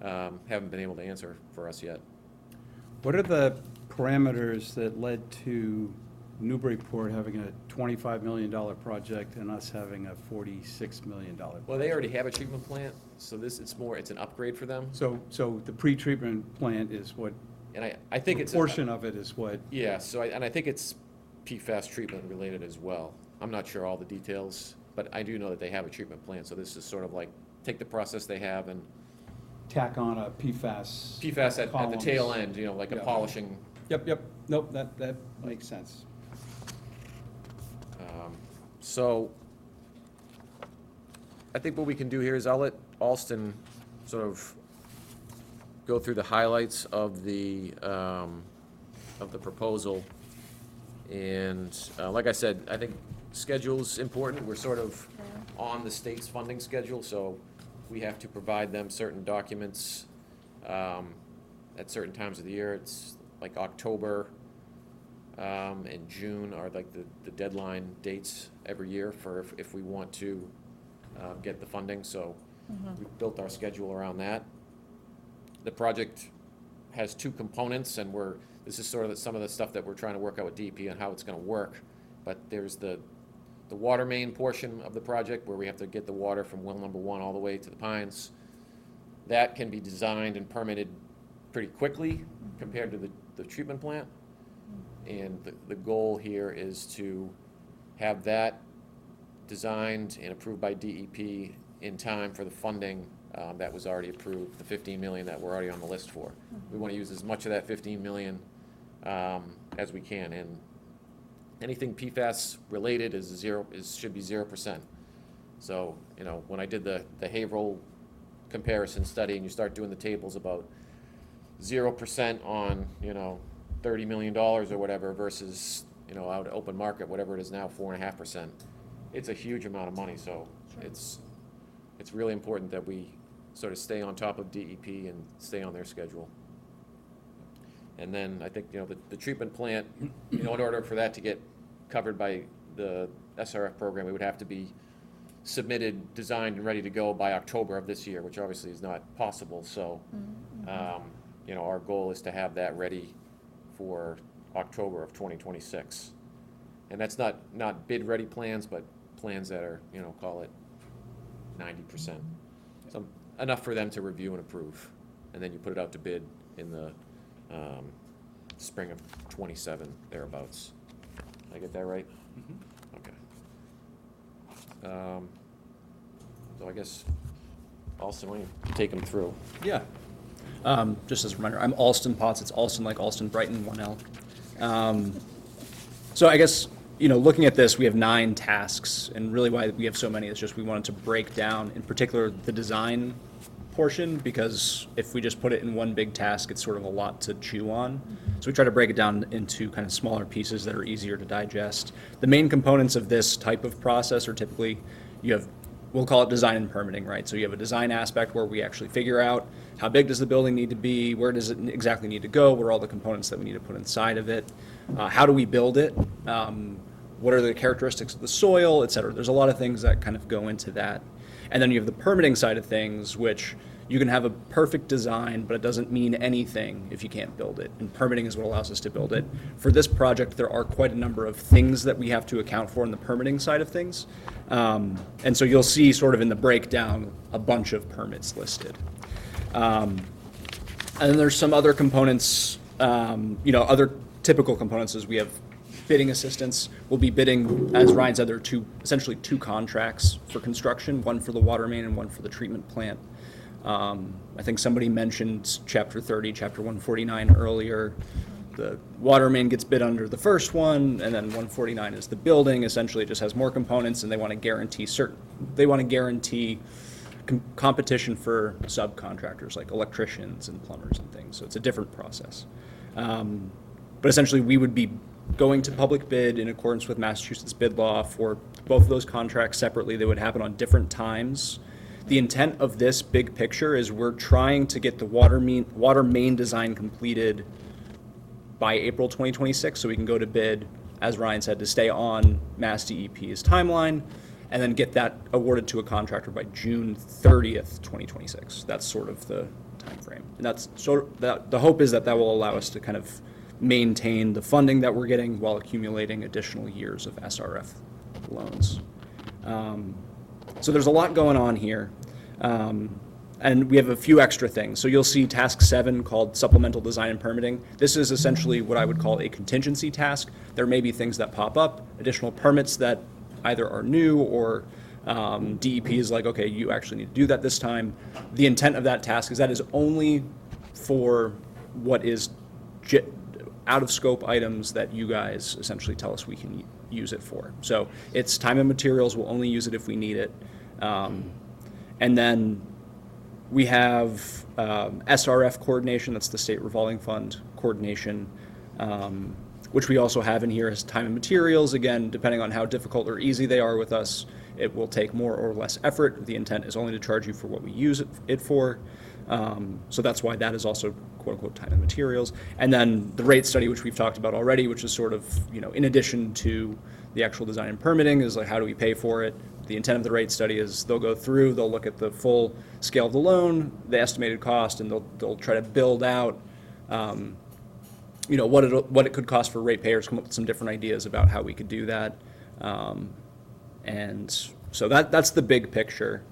haven't been able to answer for us yet. What are the parameters that led to Newburyport having a $25 million project and us having a $46 million? Well, they already have a treatment plant, so it's an upgrade for them. So the pre-treatment plant is what, And I think a it's portion of it is what, Yeah, so I think it's PFAS treatment related as well. I'm not sure all the details, but I do know that they have a treatment plant, so this is sort of like, take the process they have and tack on a PFAS. PFAS at the columns. tail end, like a Yeah. polishing. Yep, nope, that makes sense. So I think what we can do here is I'll let Alston sort of go through the highlights of the proposal. And like I said, I think schedule's important. We're sort of on the state's funding schedule, so we have to provide them certain documents at certain times of the year. It's like October and June are like the deadline dates every year for if we want to get the funding. So we've built our schedule around that. The project has 2 components, and this is sort of some of the stuff that we're trying to work out with DEP on how it's going to work. But there's the water main portion of the project where we have to get the water from well number 1 all the way to the Pines. That can be designed and permitted pretty quickly compared to the treatment plant. And the goal here is to have that designed and approved by DEP in time for the funding that was already approved, the $15 million that we're already on the list for. We want to use as much of that $15 million as we can. And anything PFAS related should be 0%. So, when I did the Haverhill comparison study, and you start doing the tables about 0% on, $30 million or whatever versus, out of open market, whatever it is now, 4.5%. It's a huge amount of money, so it's really important that we sort of stay on top of DEP and stay on their schedule. And then I think, the treatment plant, in order for that to get covered by the SRF program, it would have to be submitted, designed, and ready to go by October of this year, which obviously is not possible. So, our goal is to have that ready for October of 2026. And that's not bid-ready plans, but plans that are, call it 90%. So enough for them to review and approve. And then you put it out to bid in the spring of 27, thereabouts. Did I get that right? Okay. So I guess, Alston, why don't you take them through? Yeah. Just as a reminder, I'm Alston Potts. It's Alston like Alston Brighton, 1L. So I guess, looking at this, we have 9 tasks, and really why we have so many is just we wanted to break down, in particular, the design portion, because if we just put it in one big task, it's sort of a lot to chew on. So we try to break it down into kind of smaller pieces that are easier to digest. The main components of this type of process are typically, we'll call it design and permitting, right? So you have a design aspect where we actually figure out how big does the building need to be, where does it exactly need to go, what are all the components that we need to put inside of it, how do we build it, what are the characteristics of the soil, et cetera. There's a lot of things that kind of go into that. And then you have the permitting side of things, which you can have a perfect design, but it doesn't mean anything if you can't build it. And permitting is what allows us to build it. For this project, there are quite a number of things that we have to account for in the permitting side of things. And so you'll see sort of in the breakdown a bunch of permits listed. And then there's some other components, other typical components is we have bidding assistance. We'll be bidding, as Ryan said, there are essentially two contracts for construction, one for the water main and one for the treatment plant. I think somebody mentioned Chapter 30, Chapter 149 earlier. The water main gets bid under the first one, and then 149 is the building. Essentially, it just has more components, and they want to guarantee competition for subcontractors like electricians and plumbers and things. So it's a different process. But essentially, we would be going to public bid in accordance with Massachusetts bid law for both of those contracts separately. They would happen on different times. The intent of this big picture is we're trying to get the water main design completed by April 2026, so we can go to bid, as Ryan said, to stay on Mass DEP's timeline, and then get that awarded to a contractor by June 30th, 2026. That's sort of the time frame. And that's the hope is that will allow us to kind of maintain the funding that we're getting while accumulating additional years of SRF loans. So there's a lot going on here. And we have a few extra things. So you'll see task 7 called supplemental design and permitting. This is essentially what I would call a contingency task. There may be things that pop up, additional permits that either are new or DEP is like, okay, you actually need to do that this time. The intent of that task is that is only for what is out of scope items that you guys essentially tell us we can use it for. So it's time and materials, we'll only use it if we need it. And then we have SRF coordination, that's the State Revolving Fund coordination, which we also have in here as time and materials. Again, depending on how difficult or easy they are with us, it will take more or less effort. The intent is only to charge you for what we use it for. So that's why that is also quote unquote time and materials. And then the rate study, which we've talked about already, which is sort of, in addition to the actual design and permitting, is like how do we pay for it? The intent of the rate study is they'll go through, they'll look at the full scale of the loan, the estimated cost, and they'll try to build out, what it could cost for ratepayers, come up with some different ideas about how we could do that. And so that's the big picture.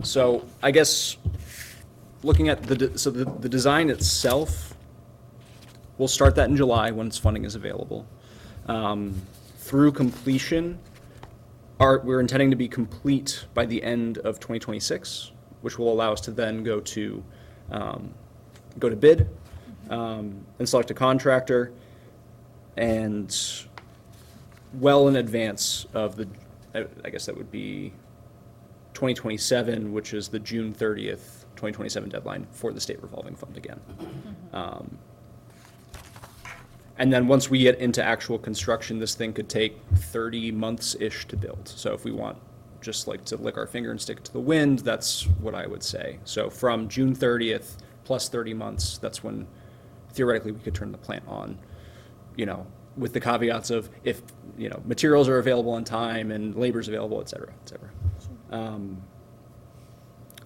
So I guess looking at the design itself, we'll start that in July once funding is available. Through completion, we're intending to be complete by the end of 2026, which will allow us to then go to bid and select a contractor, and well in advance of I guess that would be 2027, which is the June 30th, 2027 deadline for the State Revolving Fund again. And then once we get into actual construction, this thing could take 30 months-ish to build. So if we want just like to lick our finger and stick it to the wind, that's what I would say. So from June 30th plus 30 months, that's when theoretically we could turn the plant on, with the caveats of if, materials are available on time and labor's available, et cetera, et cetera.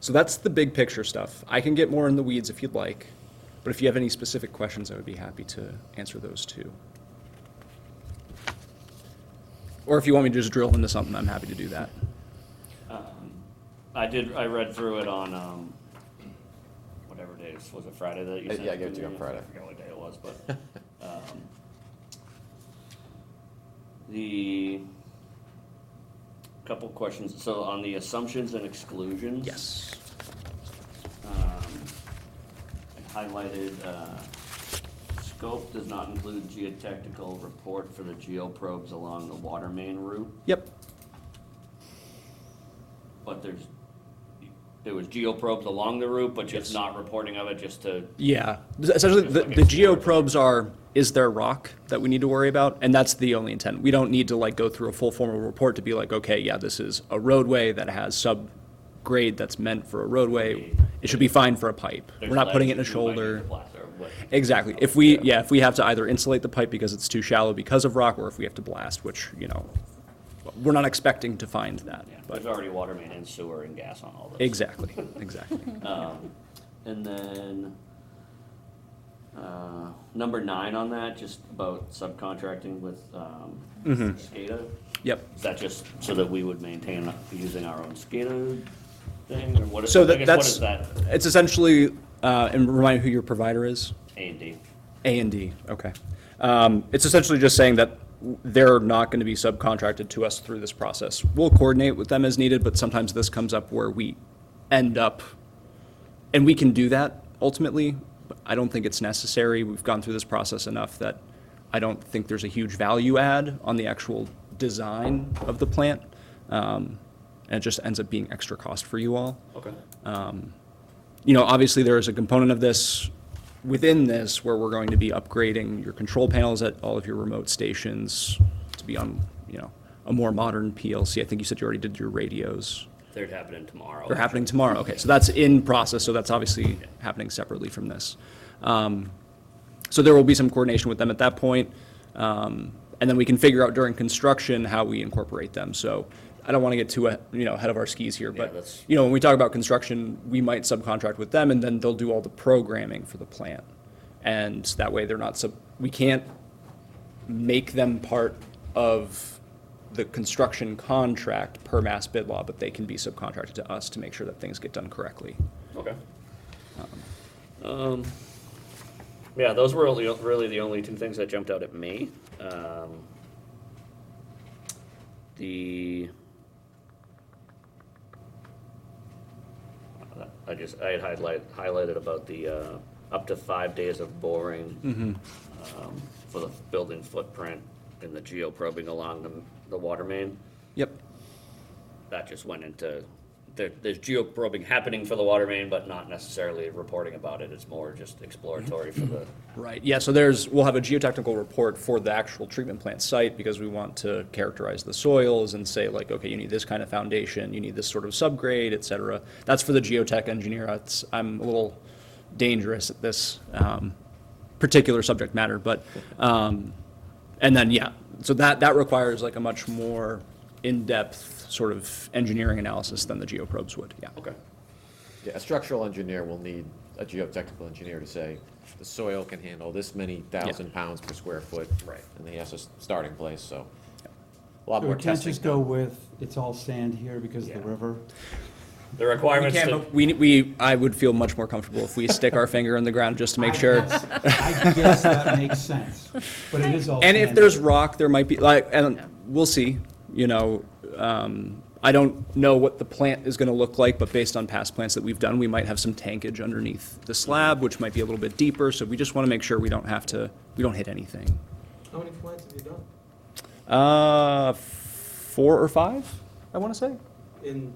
So that's the big picture stuff. I can get more in the weeds if you'd like, but if you have any specific questions, I would be happy to answer those too. Or if you want me to just drill into something, I'm happy to do that. I read through it on whatever day days, was it Friday that you sent? Yeah, I gave it to you on me? Friday. I forget what day it was, but, the, couple questions, so on the assumptions and exclusions. Yes. I highlighted, scope does not include geotechnical report for the geoprobes along the water main route, Yep. but there was geoprobes along the route, but just Yes. not reporting of it, just to, Yeah, essentially, Just the, like the exploratory. geoprobes are, is there rock that we need to worry about? And that's the only intent. We don't need to like go through a full formal report to be like, okay, yeah, this is a roadway that has subgrade that's meant for a roadway. It should be fine for a pipe. there's We're not putting it in a ledge, you might need shoulder. to blast or what- Exactly. If we, yeah, if we have to either insulate the pipe because it's too shallow because of rock, or if we have to blast, which, you know, we're not expecting to find that. Yeah, But there's already water main and sewer and gas on all this. exactly, exactly. And then, number 9 on that, just about subcontracting with, SCADA. Yep. Is that just so that we would maintain using our own SCADA thing, or what is, So I guess what that's, is that? it's essentially, and remind me who your provider is? A&D. A&D, okay. It's essentially just saying that they're not going to be subcontracted to us through this process. We'll coordinate with them as needed, but sometimes this comes up where we end up, and we can do that ultimately, but I don't think it's necessary. We've gone through this process enough that I don't think there's a huge value add on the actual design of the plant. And it just ends up being extra cost for you all. Okay. You know, obviously there is a component of this within this where we're going to be upgrading your control panels at all of your remote stations to be on, you know, a more modern PLC. I think you said you already did your radios. They're happening tomorrow. They're happening tomorrow. Okay, so that's in process, so that's obviously happening separately from this. So there will be some coordination with them at that point. And then we can figure out during construction how we incorporate them. So I don't want to get too, you know, ahead of our skis here, but, that's- you know, when we talk about construction, we might subcontract with them and then they'll do all the programming for the plant. And that way they're not we can't make them part of the construction contract per mass bid law, but they can be subcontracted to us to make sure that things get done correctly. Okay. Yeah, those were really the only 2 things that jumped out at me. I had highlighted about the up to 5 days of boring for the building footprint and the geoprobing along the water main. Yep. That just went into, there's geoprobing happening for the water main, but not necessarily reporting about it. It's more just exploratory for the, Right, yeah, so we'll have a geotechnical report for the actual treatment plant site because we want to characterize the soils and say like, okay, you need this kind of foundation, you need this sort of subgrade, et cetera. That's for the geotech engineer. I'm a little dangerous at this particular subject matter, but, and then, yeah, so that requires like a much more in-depth sort of engineering analysis than the geoprobes would, yeah. okay. Yeah, a structural engineer will need a geotechnical engineer to say, the soil can handle this many thousand pounds per square foot. Right. And he has a starting place, so a lot So more we can't testing. just go with, it's all sand here because of the Yeah. river? The requirements to, I would feel much more comfortable if we stick our finger in the ground just to make sure. I guess that makes sense, but it is all And if sand. there's rock, there might be, like, and we'll see, you know, I don't know what the plant is gonna look like, but based on past plants that we've done, we might have some tankage underneath the slab, which might be a little bit deeper, so we just wanna make sure we don't hit anything. How many plants have you done? 4 or 5, I wanna say, In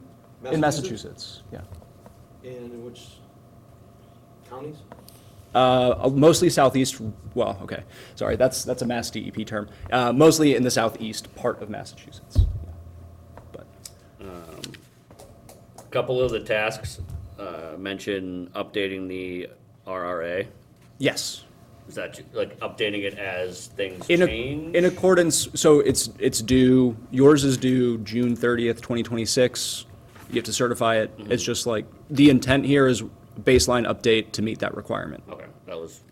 in Massachusetts, yeah. And in which counties? Mostly southeast, well, okay, sorry, that's a Mass DEP term. Mostly in the southeast part of Massachusetts. But a couple of the tasks mention updating the RRA. yes, Is that like updating it as things in change? in accordance, so it's due, yours is due June 30th, 2026. You have to certify it. It's just like, the intent here is baseline update to meet that requirement. Okay,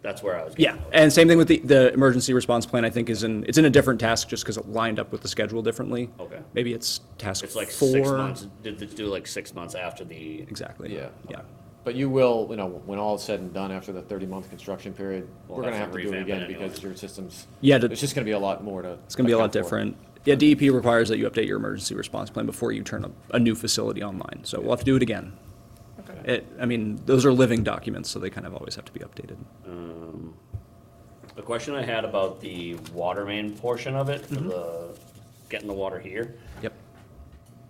that's where I was. Yeah, getting at. and same thing with the emergency response plan, I think it's in a different task just because it lined up with the schedule differently. Okay. Maybe it's task 4. It's like 6 months, it's due like 6 months after the. Exactly. Yeah. Yeah. But you will, you know, when all is said and done after the 30-month construction period, We'll we're gonna have have to to do it revamp it again anyway. because your system's, Yeah, there's just gonna be a lot more to. it's going to be a lot account for. different. Yeah, DEP requires that you update your emergency response plan before you turn a new facility online, so we'll have to do it again. I mean, those are living documents, so they kind of always have to be updated. A question I had about the water main portion of it, getting the water here. Yep.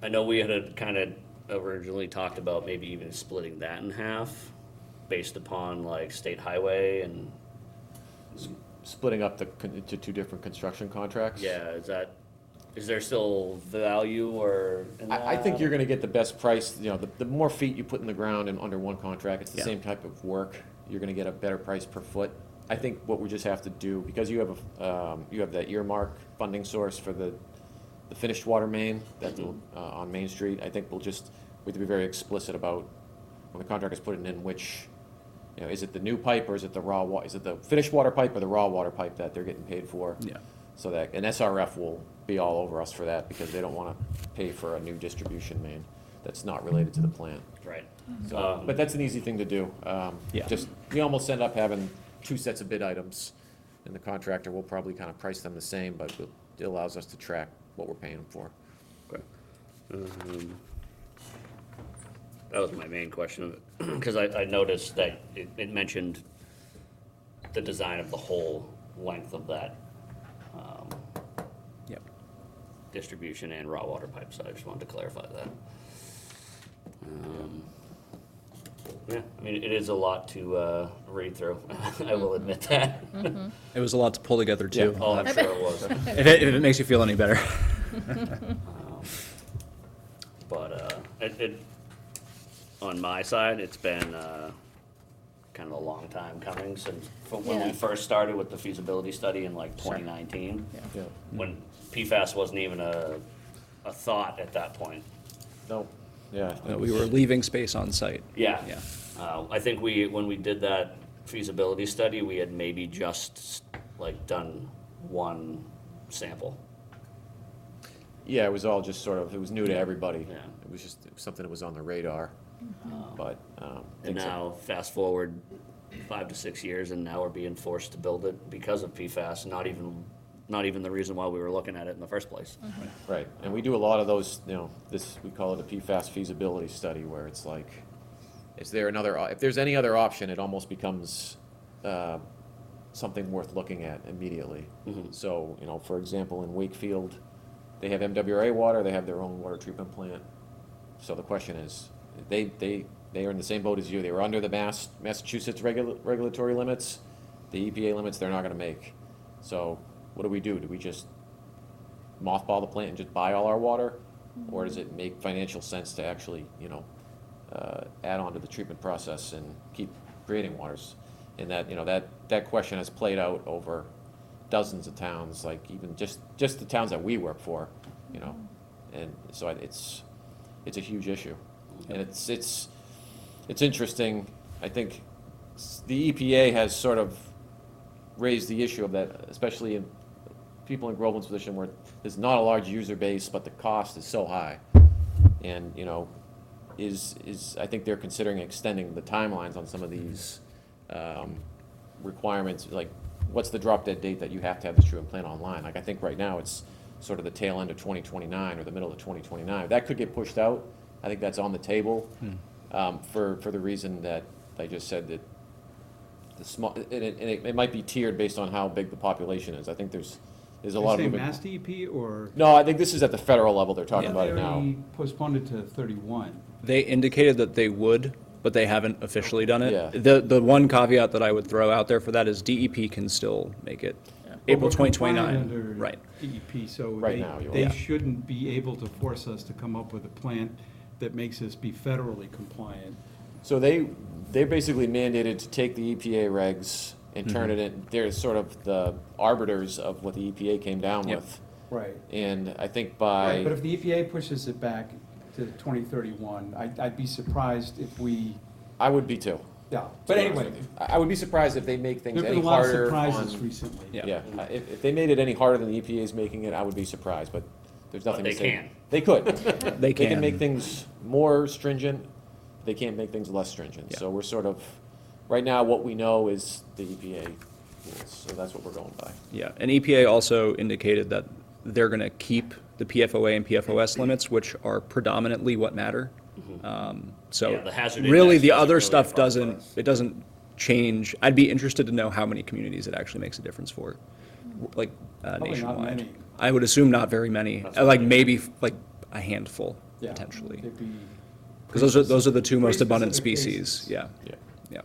I know we had kind of originally talked about maybe even splitting that in half based upon like state highway and, Splitting up into two different construction contracts. yeah, is there still value or? in I think that? you're gonna get the best price, you know, the more feet you put in the ground and under one contract, it's the Yeah. same type of work, you're gonna get a better price per foot. I think what we just have to do, because you have that earmark funding source for the finished water main that's on Main Street, I think we have to be very explicit about when the contractor's putting in which, you know, is it the new pipe or is it the raw water, is it the finished water pipe or the raw water pipe that they're getting paid for? Yeah. So that, and SRF will be all over us for that because they don't wanna pay for a new distribution main that's not related to the plant. Right. So, but that's an easy thing to do. Yeah. Just, we almost end up having two sets of bid items, and the contractor will probably kind of price them the same, but it allows us to track what we're paying them for. Okay. That was my main question, because I noticed that it mentioned the design of the whole length of that Yep. distribution and raw water pipe, so I just wanted to clarify that. Yeah, I mean, it is a lot to read through, I will admit that. It was a lot to pull together, too. Oh, I'm sure it was. If it makes you feel any better. But on my side, it's been kind of a long time coming since, from when we Yeah. first started with the feasibility study in like 2019. Yeah. When PFAS wasn't even a thought at that point. No, yeah. We were leaving space on site. Yeah. Yeah. I think when we did that feasibility study, we had maybe just like done one sample. Yeah, it was all just sort of, it was new to everybody. Yeah. It was something that was on the radar, but. And things have- now, fast forward 5 to 6 years, and now we're being forced to build it because of PFAS, not even the reason why we were looking at it in the first place. Right, and we do a lot of those, you know, we call it a PFAS feasibility study, where it's like, is there another, if there's any other option, it almost becomes something worth looking at immediately. So, you know, for example, in Wakefield, they have MWRA water, they have their own water treatment plant. So the question is, they are in the same boat as you, they were under the Massachusetts regulatory limits, the EPA limits they're not gonna make. So what do? Do we just mothball the plant and just buy all our water? Or does it make financial sense to actually, you know, add on to the treatment process and keep creating waters? And that, you know, that question has played out over dozens of towns, like even just the towns that we work for, you know? And so it's a huge issue. And it's interesting, I think the EPA has sort of raised the issue of that, especially in people in Groveland's position where there's not a large user base, but the cost is so high. And, you know, I think they're considering extending the timelines on some of these requirements, like what's the drop dead date that you have to have this treatment plant online? Like, I think right now it's sort of the tail end of 2029 or the middle of 2029. That could get pushed out. I think that's on the table for the reason that I just said, that the small, and it might be tiered based on how big the population is. I think there's a lot of You're saying movement. Mass DEP or? No, I think this is at the federal level. They're talking about it They now. already postponed it to 31. They indicated that they would, but they haven't officially done it. Yeah. The one caveat that I would throw out there for that is DEP can still make it April But we're compliant 2029. under Right. DEP, so Right now, you are. they Yeah. shouldn't be able to force us to come up with a plan that makes us be federally compliant. So they're basically mandated to take the EPA regs and turn it in. They're sort of the arbiters of what the EPA came down Yep. with. Right. And I think Right, but by, if the EPA pushes it back to 2031, I'd be surprised if we, I would be too. yeah, but anyway, I would be surprised if they make things there've been any a lot of harder surprises on. recently. Yeah. Yeah, if they made it any harder than the EPA is making it, I would be surprised, but there's nothing But to they say. can. They could. They They can can. make things more stringent. they can't make things less stringent. Yeah. So we're sort of, right now, what we know is the EPA rules, so that's what we're going by. Yeah, and EPA also indicated that they're going to keep the PFOA and PFOS limits, which are predominantly what matter. So Yeah, the hazard really, index the doesn't other really stuff apply to us. it doesn't change. I'd be interested to know how many communities it actually makes a difference for, like Probably not nationwide. many. I would assume not very many, That's like what I maybe like a handful Yeah, potentially. it'd be Because those are the two most pretty abundant specific species, cases. yeah, Yeah.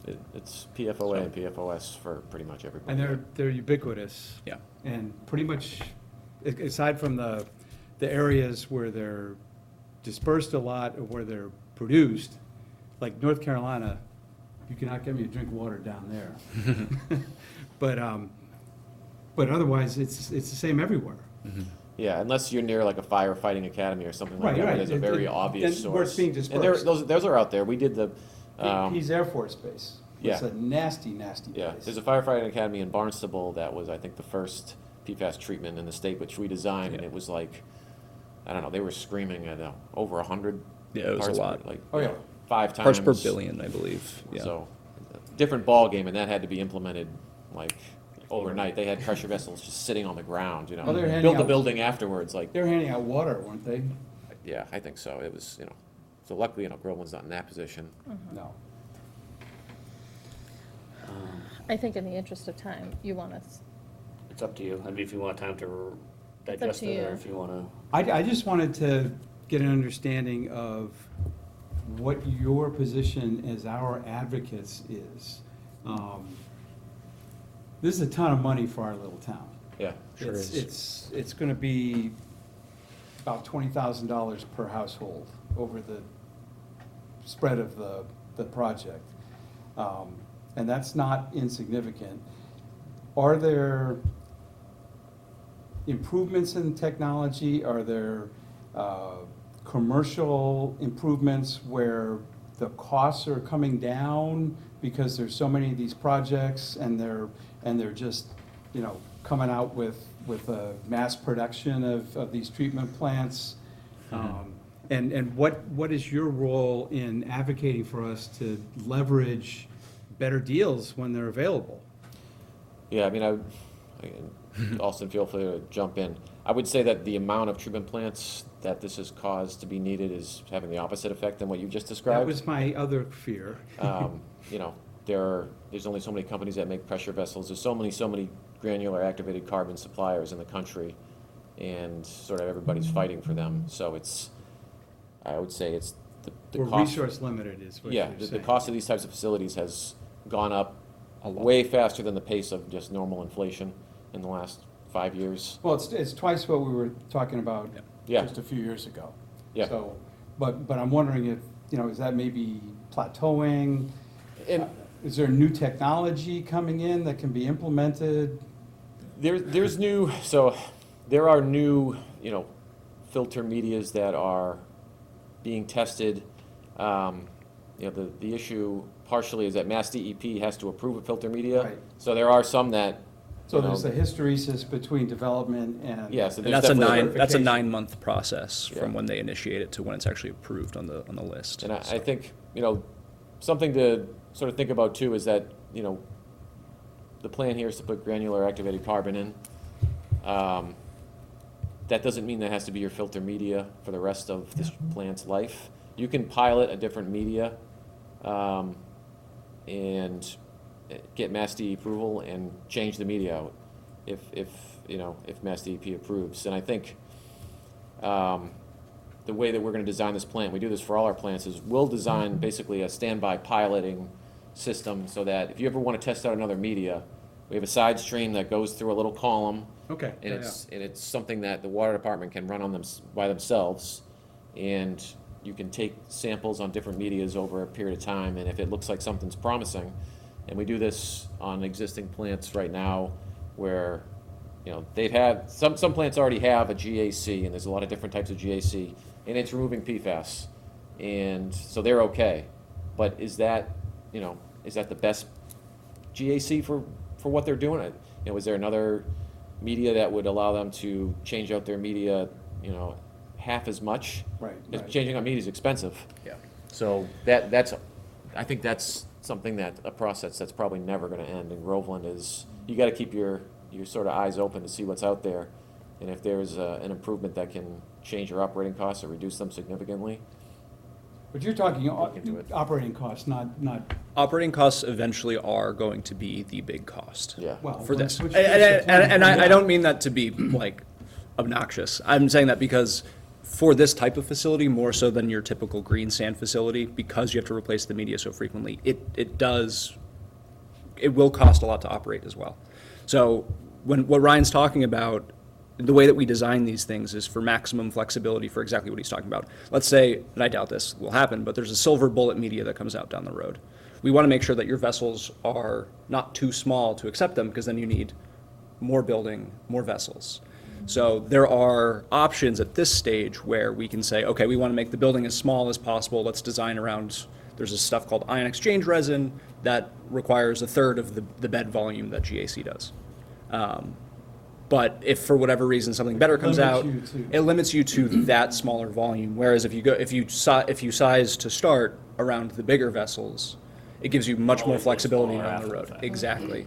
yeah. It's PFOA and PFOS for pretty much everybody. And they're ubiquitous. Yeah. And pretty much, aside from the areas where they're dispersed a lot or where they're produced, like North Carolina, you cannot get me to drink water down there. But otherwise, it's the same everywhere. Yeah, unless you're near like a firefighting academy or something like Right, that, where right. there's a very obvious And source. where it's being And there, dispersed. those are out there. We did the, He's Air Force Base. It's yeah. a nasty, nasty yeah, place. there's a firefighting academy in Barnstable that was, I think, the first PFAS treatment in the state, which we designed, and Yeah. it was like, I don't know, they were screaming at over 100. Yeah, it was a parts per- lot. Like, Oh, yeah. 5 times. Parts per billion, I believe, yeah. So, different ball game, and that had to be implemented like overnight. They had pressure vessels just sitting on the ground, you know. Well, they're handing Build the out- building afterwards, like, They're handing out water, weren't they? yeah, I think so. It was, so luckily, Groveland's not in that position. No. I think in the interest of time, you want us, It's up to you. I mean, if you want time to up digest to it, or you. if you want to. I just wanted to get an understanding of what your position as our advocates is. This is a ton of money for our little town. Yeah, sure It's- is. It's gonna be about $20,000 per household over the spread of the project. And that's not insignificant. Are there improvements in technology? Are there commercial improvements where the costs are coming down because there's so many of these projects and they're just, coming out with a mass production of these treatment plants? And what is your role in advocating for us to leverage better deals when they're available? Yeah, I mean, Austin, feel free to jump in. I would say that the amount of treatment plants that this has caused to be needed is having the opposite effect than what you just described. That was my other fear. There's only so many companies that make pressure vessels. There's so many granular activated carbon suppliers in the country, and sort of everybody's fighting for them. So I would say it's the We're cost. resource limited is what Yeah, you're the saying. cost of these types of facilities has gone up A lot. way faster than the pace of just normal inflation in the last 5 years. Well, it's twice what we were talking about Yeah. just a few years ago. Yeah. So, but I'm wondering if, is that maybe plateauing? And Is there new technology coming in that can be implemented? there are new, filter medias that are being tested. The issue partially is that Mass DEP has to approve a filter media. Right. So there are some that, So there's a hysteresis between development and. yeah, so And there's that's a definitely. 9-month process Yeah. from when they initiate it to when it's actually approved on the list. And I so. think, something to sort of think about too is that, the plan here is to put granular activated carbon in. That doesn't mean that has to be your filter media for the rest of this plant's life. You can pilot a different media, and get Mass DEP approval and change the media out if Mass DEP approves. And I think, the way that we're gonna design this plant, we do this for all our plants, is we'll design basically a standby piloting system so that if you ever wanna test out another media, we have a side stream that goes through a little column. Okay. And yeah, it's something that the water department can run on them by themselves, and you can take samples on different medias over a period of time, and if it looks like something's promising, and we do this on existing plants right now, where, they've had, some plants already have a GAC, and there's a lot of different types of GAC, and it's removing PFAS, and so they're okay. But is that the best GAC for what they're doing? Is there another media that would allow them to change out their media, half as much? Right, Because right. changing out media is expensive. Yeah. So I think that's something a process that's probably never gonna end in Groveland is, you gotta keep your sort of eyes open to see what's out there. And if there's an improvement that can change your operating costs or reduce them significantly, But you're talking into it. operating costs, not, Operating costs eventually are going to be the big cost. yeah. well. For this. which- And I don't mean that to be like obnoxious. I'm saying that because for this type of facility, more so than your typical green sand facility, because you have to replace the media so frequently, it will cost a lot to operate as well. So what Ryan's talking about, the way that we design these things is for maximum flexibility for exactly what he's talking about. Let's say, and I doubt this will happen, but there's a silver bullet media that comes out down the road. We want to make sure that your vessels are not too small to accept them, because then you need more building, more vessels. So there are options at this stage where we can say, okay, we want to make the building as small as possible. Let's design around, there's this stuff called ion exchange resin that requires a third of the bed volume that GAC does. But if for whatever reason something better comes out, it limits you to that smaller volume. Whereas if you size to start around the bigger vessels, it gives you much more flexibility down the road. Exactly.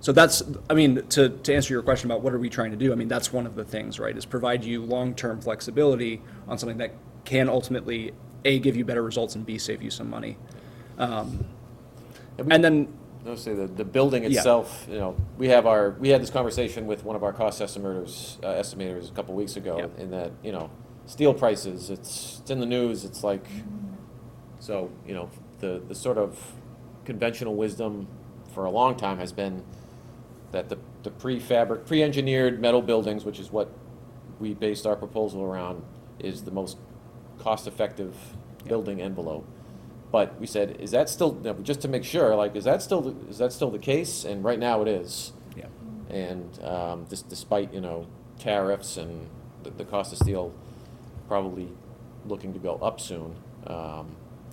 So that's, I mean, to answer your question about what are we trying to do, I mean, that's one of the things, right, is provide you long-term flexibility on something that can ultimately, A, give you better results, and B, save you some money. And then, I'll say the building Yeah. itself, you know, we had this conversation with one of our cost estimators a couple weeks ago, Yeah. in that, you know, steel prices, it's in the news, it's like, so, you know, the sort of conventional wisdom for a long time has been that the pre-engineered metal buildings, which is what we based our proposal around, is the most cost-effective building envelope. But we said, is that still, just to make sure, like, is that still the case? And right now it is. yeah. And despite, you know, tariffs and the cost of steel probably looking to go up soon,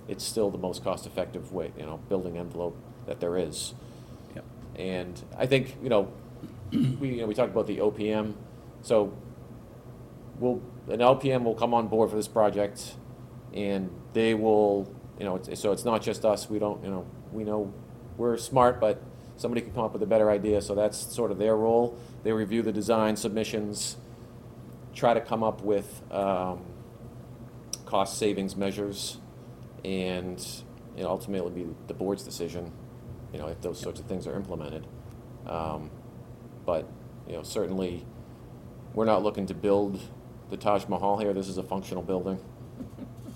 it's still the most cost-effective way, you know, building envelope that there is. Yep. And I think, you know, we talked about the OPM, so an LPM will come on board for this project, and they will, you know, so it's not just us. We know we're smart, but somebody can come up with a better idea. So that's sort of their role. They review the design submissions, try to come up with cost savings measures, and, you know, ultimately be the board's decision, you know, if those sorts of things are implemented. But, you know, certainly we're not looking to build the Taj Mahal here. This is a functional building,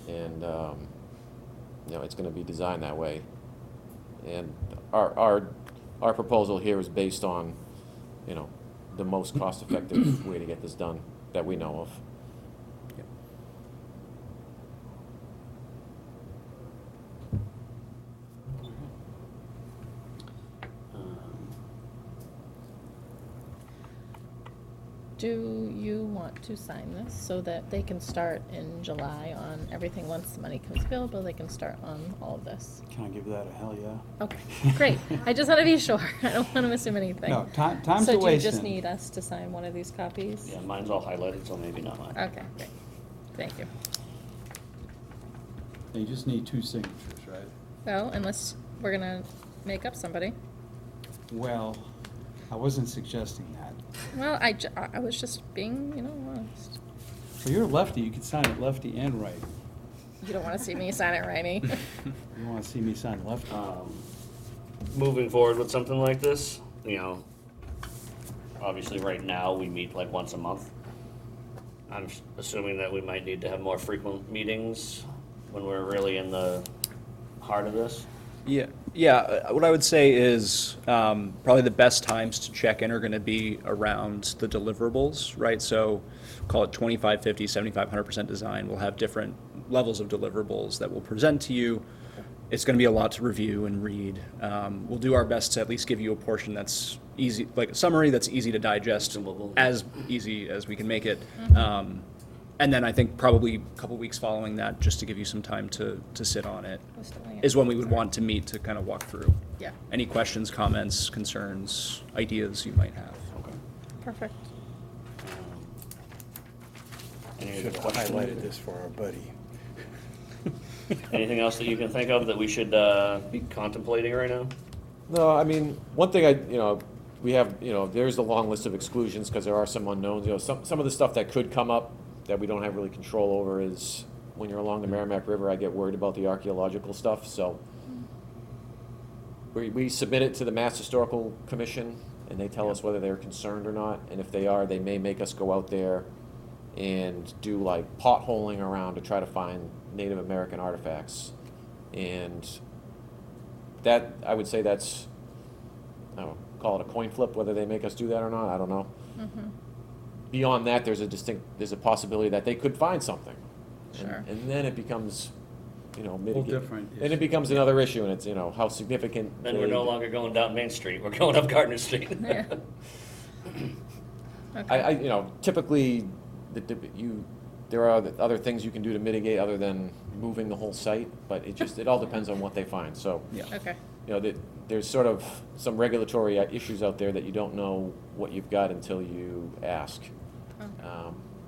and you know, it's going to be designed that way. And our proposal here is based on, you know, the most cost-effective way to get this done that we know of. Do you want to sign this so that they can start in July on everything? Once the money comes available, they can start on all of this? Can I give that a hell yeah? Okay, great. I just want to be sure. I don't want to assume anything. No, time's So a do you just wasting. need us to sign one of these copies? Yeah, mine's all highlighted, so maybe not mine. Okay, great. Thank you. You just need 2 signatures, right? Well, unless we're gonna make up somebody. Well, I wasn't suggesting that. Well, I was just being, you know, honest. Well, you're a lefty, you can sign it lefty and right. You don't want to see me sign it, righty? You want to see me sign lefty? Moving forward with something like this, you know, obviously right now we meet like once a month. I'm assuming that we might need to have more frequent meetings when we're really in the heart of this. Yeah. What I would say is probably the best times to check in are going to be around the deliverables, right? So call it 25, 50, 75, 100% design. We'll have different levels of deliverables that we'll present to you. It's going to be a lot to review and read. We'll do our best to at least give you a portion that's easy, like a summary that's easy to digest, as easy as we can make it. And then I think probably a couple weeks following that, just to give you some time to sit on it, is when we would want to meet to kind of walk through. Yeah. Any questions, comments, concerns, ideas you might have. Okay. Perfect. Any Should other have questions? highlighted this for our buddy. Anything else that you can think of that we should be contemplating right now? No, I mean, one thing we have, there's a long list of exclusions because there are some unknowns. Some of the stuff that could come up that we don't have really control over is when you're along the Merrimack River, I get worried about the archaeological stuff, so we submit it to the Mass Historical Commission, and they tell us whether they're concerned or not, and if they are, they may make us go out there and do like potholing around to try to find Native American artifacts. And that, I would say that's, I don't know, call it a coin flip, whether they make us do that or not, I don't know. Beyond that, there's a possibility that they could find something. Sure. And then it becomes, Whole mitigated. different Then it becomes another issue, and it's, how significant. Then we're no longer going down Main Street, we're going up Gardner Street. Yeah. Typically, there are other things you can do to mitigate other than moving the whole site, but it all depends on what they find, so. Okay. There's sort of some regulatory issues out there that you don't know what you've got until you ask.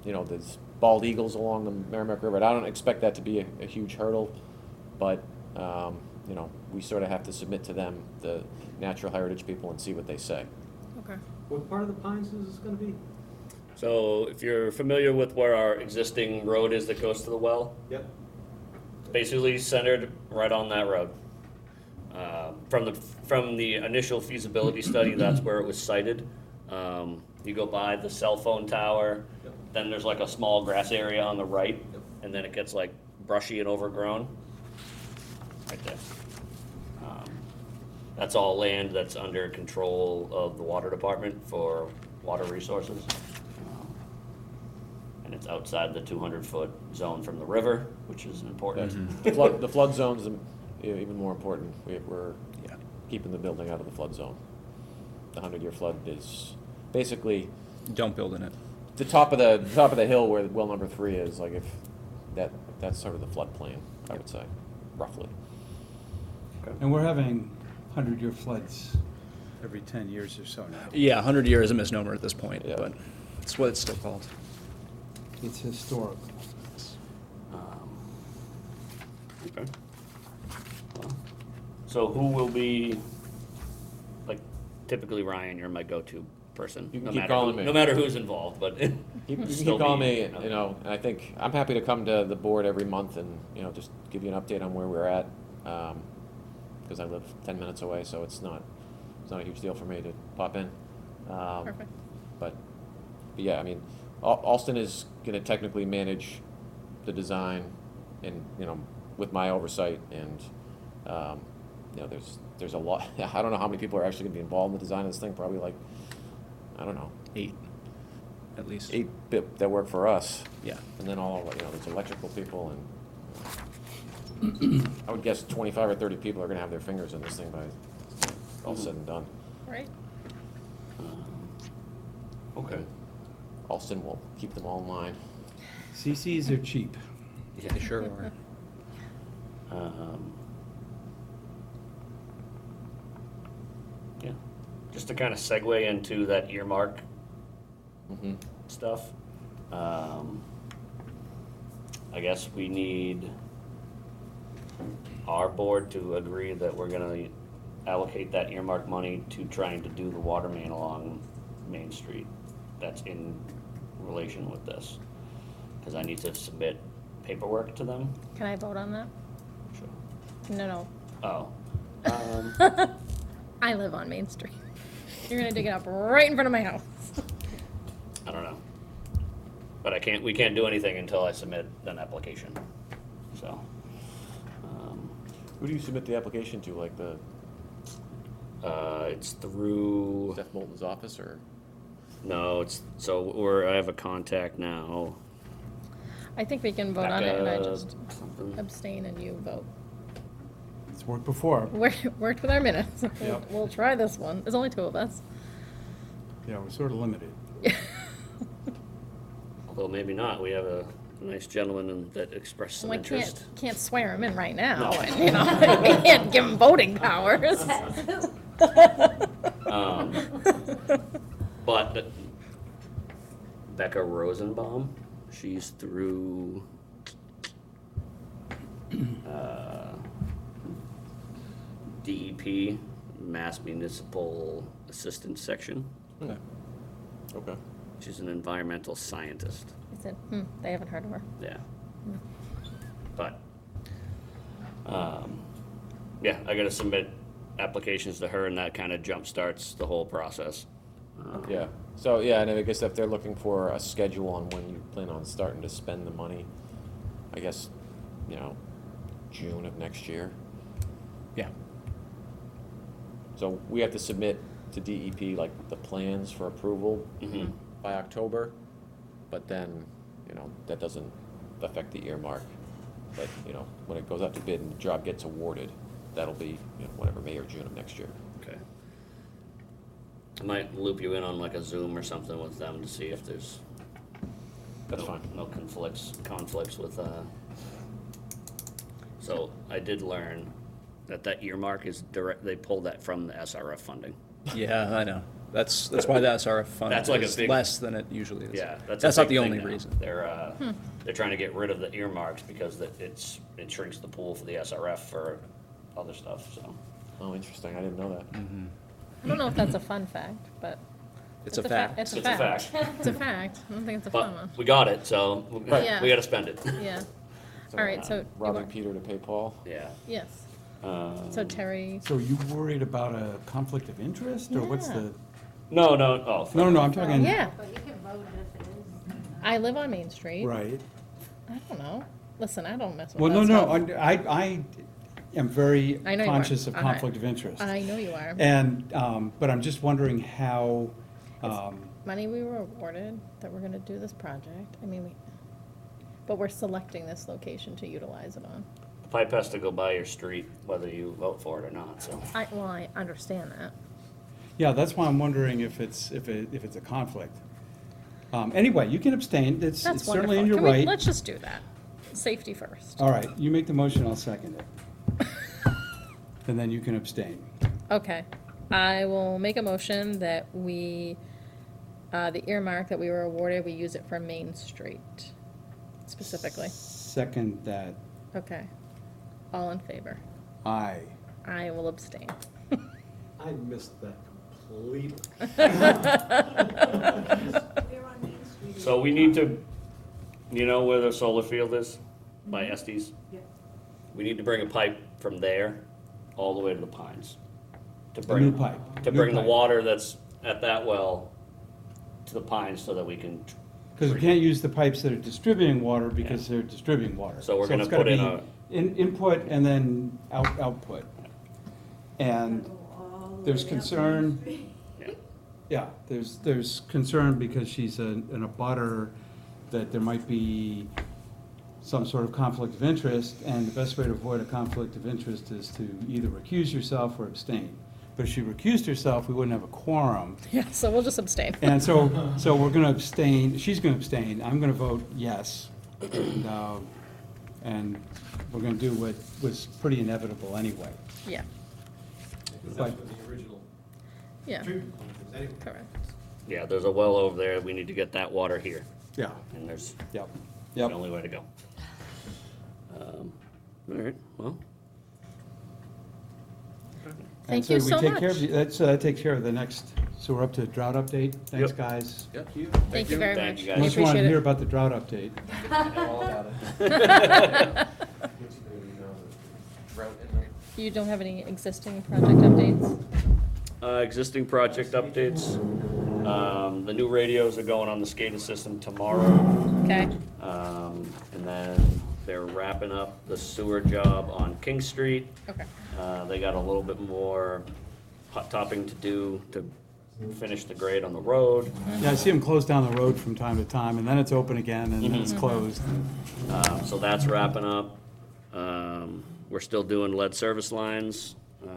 There's bald eagles along the Merrimack River, and I don't expect that to be a huge hurdle, but, we sort of have to submit to them, the natural heritage people, and see what they say. Okay. What part of the Pines is this gonna be? So if you're familiar with where our existing road is that goes to the well, Yep. it's basically centered right on that road. From the initial feasibility study, that's where it was sited. You go by the cell phone tower, then there's like a small grass area on the right, and then it gets like brushy and overgrown. Right there. That's all land that's under control of the water department for water resources. And it's outside the 200-foot zone from the river, which is important. The flood zone's even more important. We're keeping the building out of the flood zone. The 100-year flood is basically Don't build in it. the top of the hill where well number 3 is. Like if that's sort of the floodplain, I would say, roughly. And we're having 100-year floods every 10 years or so now. Yeah, 100 year is a misnomer at this point, Yeah. but it's what it's still called. It's historical. Okay. Well, so who will be, like, typically Ryan, you're my go-to person. You can no keep matter calling who- me. No matter who's involved, but. You can keep calling me, and I think I'm happy to come to the board every month and, just give you an update on where we're at. Because I live 10 minutes away, so it's not a huge deal for me to pop in. Perfect. But yeah, I mean, Alston is gonna technically manage the design and, with my oversight, and, there's a lot, I don't know how many people are actually gonna be involved in the design of this thing, probably like, I don't know, 8, at least. 8 that work for us. Yeah. And then there's electrical people, and I would guess 25 or 30 people are gonna have their fingers in this thing by all said and done. Right. Okay. Alston will keep them all in line. CCs are cheap. Yeah, they sure are. Yeah, just to kind of segue into that earmark stuff. I guess we need our board to agree that we're gonna allocate that earmark money to trying to do the water main along Main Street. That's in relation with this, because I need to submit paperwork to them. Can I vote on that? Sure. No. Oh. I live on Main Street. You're gonna dig it up right in front of my house. I don't know. But we can't do anything until I submit an application, so. Who do you submit the application to, like the It's through, Steph Moulton's office, or? no, I have a contact now. I think we can vote on it, and I Becca just something. abstain and you vote. It's worked before. Worked with our minutes. Yep. We'll try this one. There's only 2 of us. Yeah, we're sort of limited. Although maybe not, we have a nice gentleman that expressed some We interest. can't swear him in right now, and, we can't give him voting powers. But Becca Rosenbaum, she's through DEP, Mass Municipal Assistance Section, Okay. Okay. which is an environmental scientist. He said, they haven't heard of her. Yeah. But, yeah, I gotta submit applications to her, and that kind of jumpstarts the whole process. Yeah, so, yeah, and I guess if they're looking for a schedule on when you plan on starting to spend the money, I guess, June of next year. Yeah. So we have to submit to DEP, like, the plans for approval by October, but then, that doesn't affect the earmark. But, when it goes out to bid and the job gets awarded, that'll be, whatever, May or June of next year. Okay. I might loop you in on like a Zoom or something with them to see if there's That's fine. no conflicts with, so I did learn that earmark is direct, they pulled that from the SRF funding. Yeah, I know. That's why the SRF fund That's like a is big- less than it usually is. Yeah, That's a not big the thing only now. reason. They're trying to get rid of the earmarks because it shrinks the pool for the SRF for other stuff, so. Oh, interesting, I didn't know that. I don't know if that's a fun fact, but. It's a fact. It's a It's a fact. fact. It's a fact. I don't think it's a fun But one. we got it, so we Yeah. gotta spend it. Yeah. All right, so. you Robbing want- Peter to pay Paul? Yeah. Yes. So Terry, So are you worried about a conflict of interest, or what's Yeah. the? No, oh. No, I'm talking. yeah, But you can vote if it is. I live on Main Street. Right. I don't know. Listen, I don't mess with Well, that no, stuff. I am very I know you are. conscious of I- conflict of interest. I know you are. And, but I'm just wondering how, Money we were awarded that we're gonna do this project. I mean, but we're selecting this location to utilize it on. The pipe has to go by your street, whether you vote for it or not, so. I understand that. yeah, that's why I'm wondering if it's a conflict. Anyway, you can abstain, it's That's certainly wonderful. in your Can we, right. let's just do that. Safety first. All right, you make the motion, I'll second it. And then you can abstain. Okay. I will make a motion that we, the earmark that we were awarded, we use it for Main Street specifically. Second that, Okay. All in favor? aye. I will abstain. I missed that completely. So we need to, where the solar field is, by Estes? Yeah. We need to bring a pipe from there all the way to the Pines. To A bring new pipe. To New bring the pipe. water that's at that well to the Pines so that we can, Because we can't use the pipes that are distributing water because they're distributing water. So we're gonna it's gotta put in be input and then output. And there's concern, yeah, there's concern because she's in a butter that there might be some sort of conflict of interest, and the best way to avoid a conflict of interest is to either recuse yourself or abstain. But if she recused herself, we wouldn't have a quorum. Yeah, so we'll just abstain. And so we're gonna abstain, she's gonna abstain, I'm gonna vote yes. And we're gonna do what was pretty inevitable anyway. Yeah, Because But- that's what the original yeah, treatment plant is anyway. correct. yeah, there's a well over there, we need to get that water here, Yeah, and there's yep, the yep. only way to go. All right, well, And Thank you so we take care of much. That takes care of the next, so we're up to drought update. Thanks, Yep. guys. Thank you. Thank you very Thank much. you, We guys. Unless you want to appreciate hear it. about the drought update. All about it. You don't have any existing project updates? existing project updates. The new radios are going on the SCADA system tomorrow. Okay, And then they're wrapping up the sewer job on King Street. okay. They got a little bit more hot topping to do to finish the grade on the road. Yeah, I see them close down the road from time to time, and then it's open again, and then it's closed. So that's wrapping up. We're still doing lead service lines.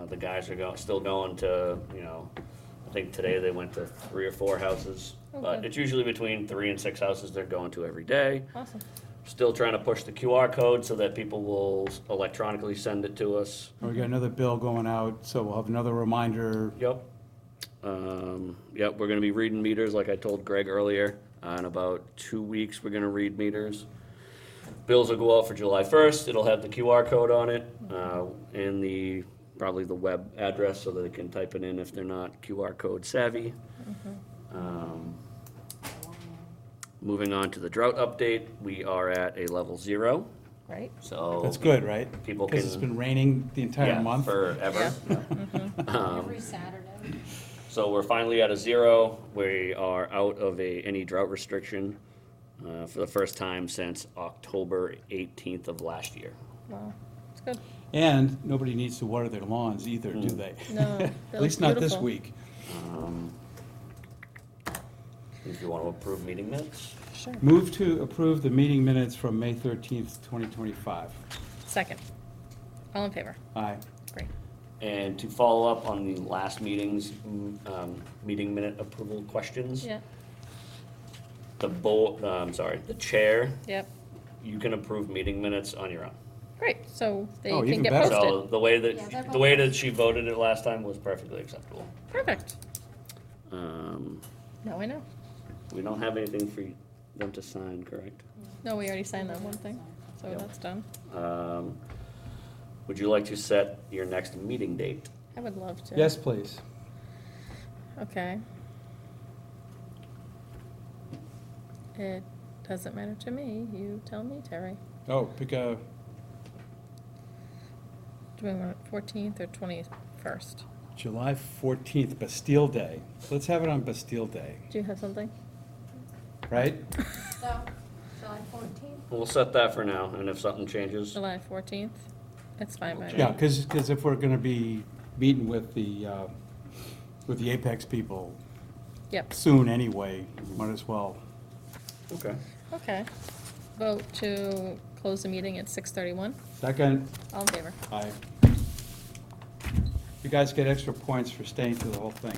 The guys are still going to, I think today they went to 3 or 4 houses. But Okay. it's usually between 3 and 6 houses they're going to every day. Awesome. Still trying to push the QR code so that people will electronically send it to us. We got another bill going out, so we'll have another reminder. Yep. Yep, we're gonna be reading meters, like I told Greg earlier. In about 2 weeks, we're gonna read meters. Bills will go out for July 1st. It'll have the QR code on it, and probably the web address so that they can type it in if they're not QR code savvy. Moving on to the drought update, we are at a level 0, Right? so. That's good, right? People Because it's can- been raining the entire Yeah, month. forever. Every Saturday. So we're finally at a 0. We are out of any drought restriction for the first time since October 18th of last year. Wow, it's good. And nobody needs to water their lawns either, do they? No, they At least look not this beautiful. week. If you want to approve meeting minutes? Sure. Move to approve the meeting minutes from May 13th, 2025. Second. All in favor? Aye. Great. And to follow up on the last meeting's meeting minute approval questions, Yeah, the chair, yep. you can approve meeting minutes on your own. Great, so they Oh, can even get better. posted. So the way Yeah, they're that, both- she voted it last time was perfectly acceptable. Perfect. Um, Now I know. We don't have anything for them to sign, correct? No, we already signed that one thing, so Yep. that's done. Would you like to set your next meeting date? I would love to. Yes, please. Okay. It doesn't matter to me. You tell me, Terry. Oh, pick a, Do we want 14th or 21st? July 14th, Bastille Day. Let's have it on Bastille Day, Do you have something? right? So, July 14th? We'll set that for now, and if something changes, July 14th? It's fine by me. Yeah, because if we're going to be meeting with the Apex people Yep, soon anyway, might as well. okay. okay. Vote to close the meeting at 6:31. Second, All in favor? aye. You guys get extra points for staying through the whole thing.